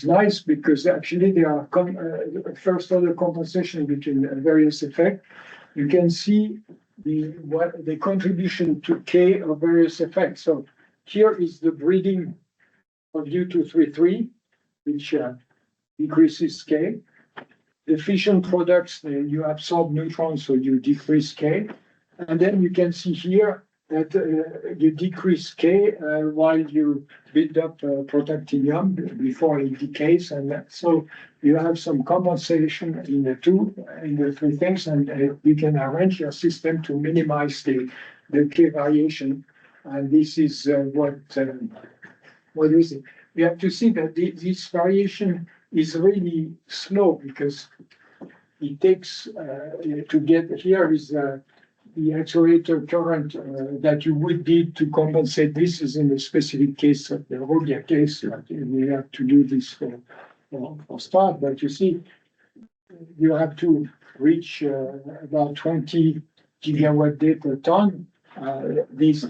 nice because actually there are first order compensation between various effects. You can see the contribution to K of various effects. So here is the breeding of U233, which decreases K. The fission products, you absorb neutrons, so you decrease K. And then you can see here that you decrease K while you build up protactinium before it decays. And so you have some compensation in the three things, and you can arrange your system to minimize the K variation. And this is what is it? We have to see that this variation is really slow because it takes to get here is the actuator current that you would need to compensate. This is in the specific case of the Robia case. We have to do this for start, but you see, you have to reach about 20 gigawatt day per ton. These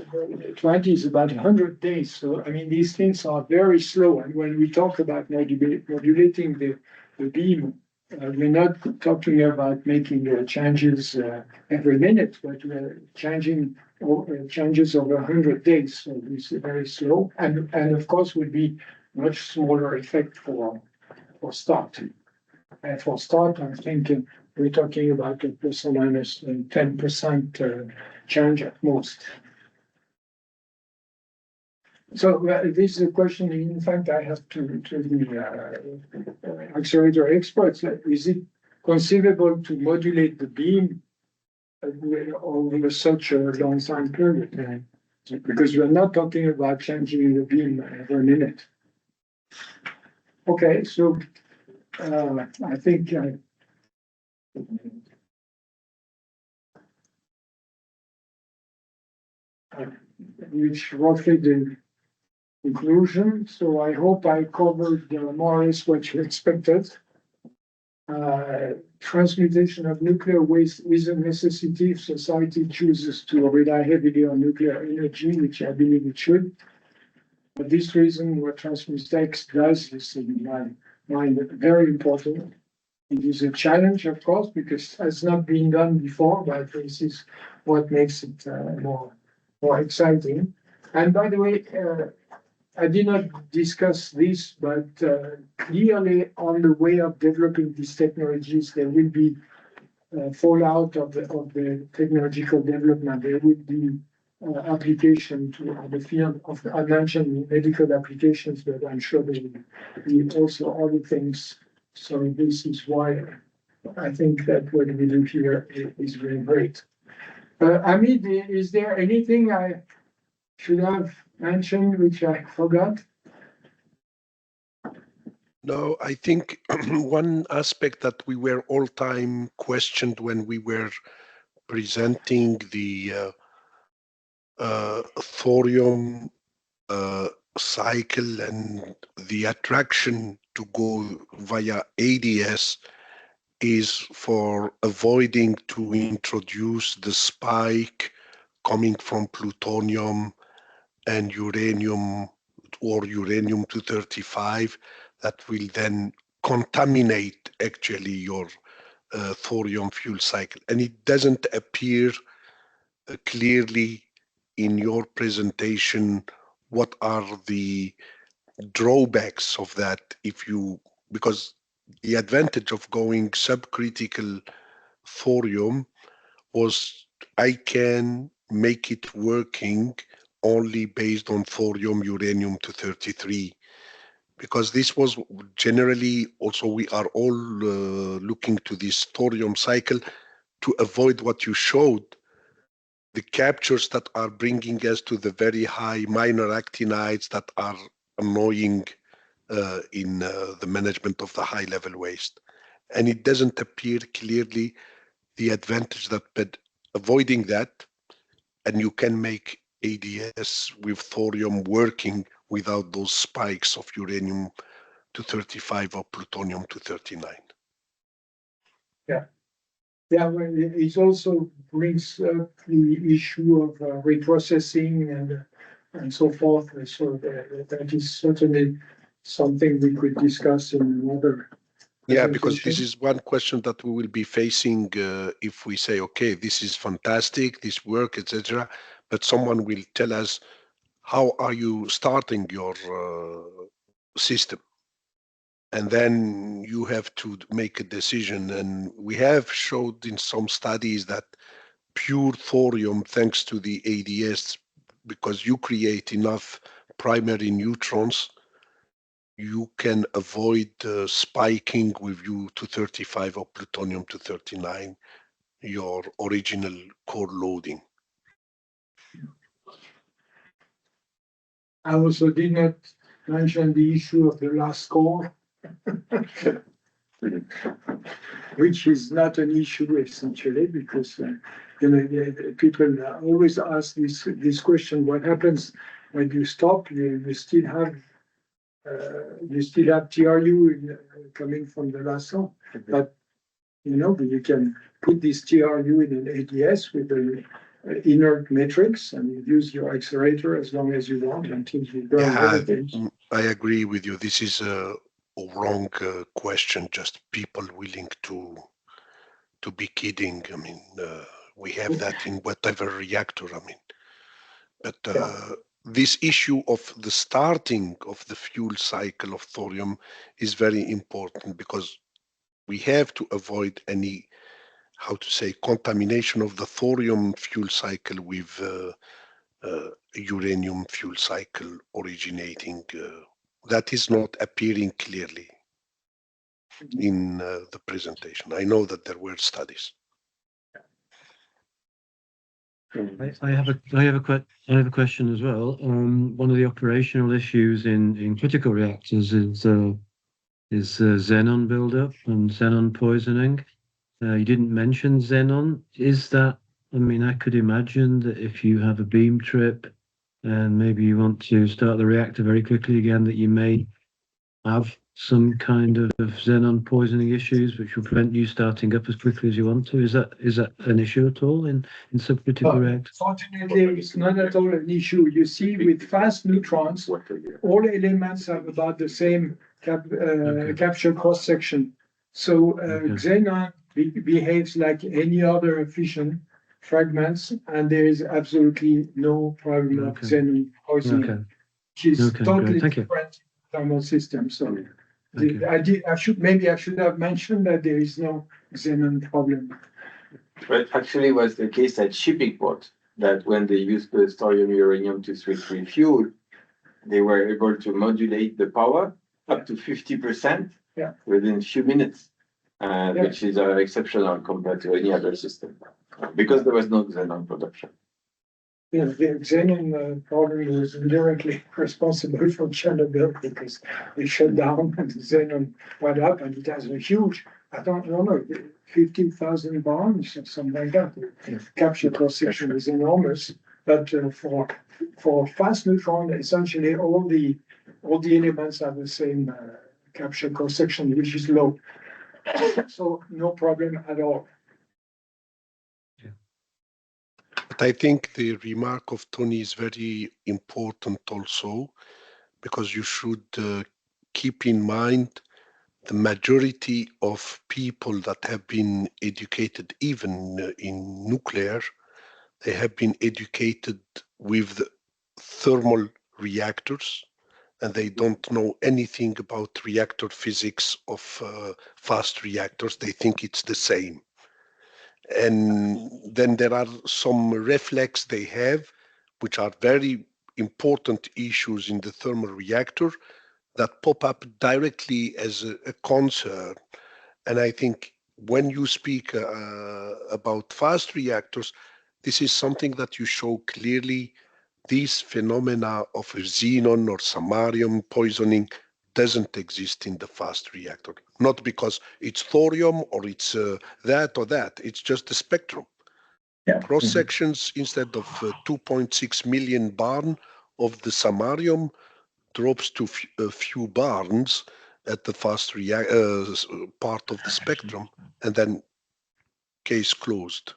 20 is about 100 days. So, I mean, these things are very slow. And when we talk about modulating the beam, we're not talking about making changes every minute, but we're changing changes over 100 days. So this is very slow. And of course, would be much smaller effect for start. And for start, I'm thinking we're talking about a plus or minus 10% change at most. So this is a question, in fact, I have to the accelerator experts. Is it conceivable to modulate the beam over such a long time period? Because we're not talking about changing the beam every minute. Okay, so I think reached roughly the conclusion. So I hope I covered more or less what you expected. Transmutation of nuclear waste is a necessity if society chooses to rely heavily on nuclear energy, which I believe it should. For this reason, what Transmutex does is, in my mind, very important. It is a challenge, of course, because it has not been done before, but this is what makes it more exciting. And by the way, I did not discuss this, but clearly on the way of developing these technologies, there will be fallout of the technological development. There will be application to the field of, I mentioned medical applications, but I'm sure there will be also other things. So this is why I think that what we do here is very great. Amit, is there anything I should have mentioned which I forgot? No, I think one aspect that we were all time questioned when we were presenting the thorium cycle and the attraction to go via ADS is for avoiding to introduce the spike coming from plutonium and uranium or uranium-235 that will then contaminate actually your thorium fuel cycle. And it doesn't appear clearly in your presentation what are the drawbacks of that because the advantage of going subcritical thorium was I can make it working only based on thorium uranium-233, because this was generally also we are all looking to this thorium cycle to avoid what you showed, the captures that are bringing us to the very high minor actinides that are annoying in the management of the high level waste. And it doesn't appear clearly the advantage that, but avoiding that, and you can make ADS with thorium working without those spikes of uranium 235 or plutonium-239. Yeah, well, it also brings up the issue of reprocessing and so forth. So that is certainly something we could discuss in another. Yeah, because this is one question that we will be facing if we say, okay, this is fantastic, this work, etc. But someone will tell us, how are you starting your system? And then you have to make a decision. And we have showed in some studies that pure thorium, thanks to the ADS, because you create enough primary neutrons, you can avoid spiking with U-235 or plutonium-239, your original core loading. I also did not mention the issue of the last core, which is not an issue essentially, because people always ask this question: what happens when you stop? You still have TRU coming from the last core, but you can put this TRU in an ADS with an inert matrix, and you use your accelerator as long as you want until you burn everything. I agree with you. This is a wrong question. Just people willing to be kidding. I mean, we have that in whatever reactor. I mean, but this issue of the starting of the fuel cycle of thorium is very important, because we have to avoid any, how to say, contamination of the thorium fuel cycle with uranium fuel cycle originating. That is not appearing clearly in the presentation. I know that there were studies. I have a question as well. One of the operational issues in critical reactors is xenon buildup and xenon poisoning. You didn't mention xenon. Is that? I mean, I could imagine that if you have a beam trip and maybe you want to start the reactor very quickly again, that you may have some kind of xenon poisoning issues, which will prevent you starting up as quickly as you want to. Is that an issue at all in subcritical reactors? Fortunately, it's not at all an issue. You see, with fast neutrons, all elements have about the same capture cross section. So xenon behaves like any other fission fragments, and there is absolutely no problem of xenon poisoning, which is totally different thermal system. So I should have mentioned that there is no xenon problem. But actually, it was the case at shipping port that when they used the thorium uranium to switch refuel, they were able to modulate the power up to 50% within a few minutes, which is exceptional compared to any other system, because there was no xenon production. The xenon problem was indirectly responsible for Chernobyl, because we shut down and the xenon went up, and it has a huge, I don't know, 15,000 barns or something like that. The capture cross section is enormous, but for fast neutron, essentially all the elements have the same capture cross section, which is low, so no problem at all. But I think the remark of Tony is very important also, because you should keep in mind the majority of people that have been educated, even in nuclear, they have been educated with thermal reactors, and they don't know anything about reactor physics of fast reactors. They think it's the same. And then there are some reflex they have, which are very important issues in the thermal reactor, that pop up directly as a concern. And I think when you speak about fast reactors, this is something that you show clearly. These phenomena of xenon or samarium poisoning doesn't exist in the fast reactor. Not because it's thorium or it's that or that. It's just the spectrum. Cross sections, instead of 2.6 million barn of the samarium, drops to a few barns, at the part of the spectrum, and then case closed.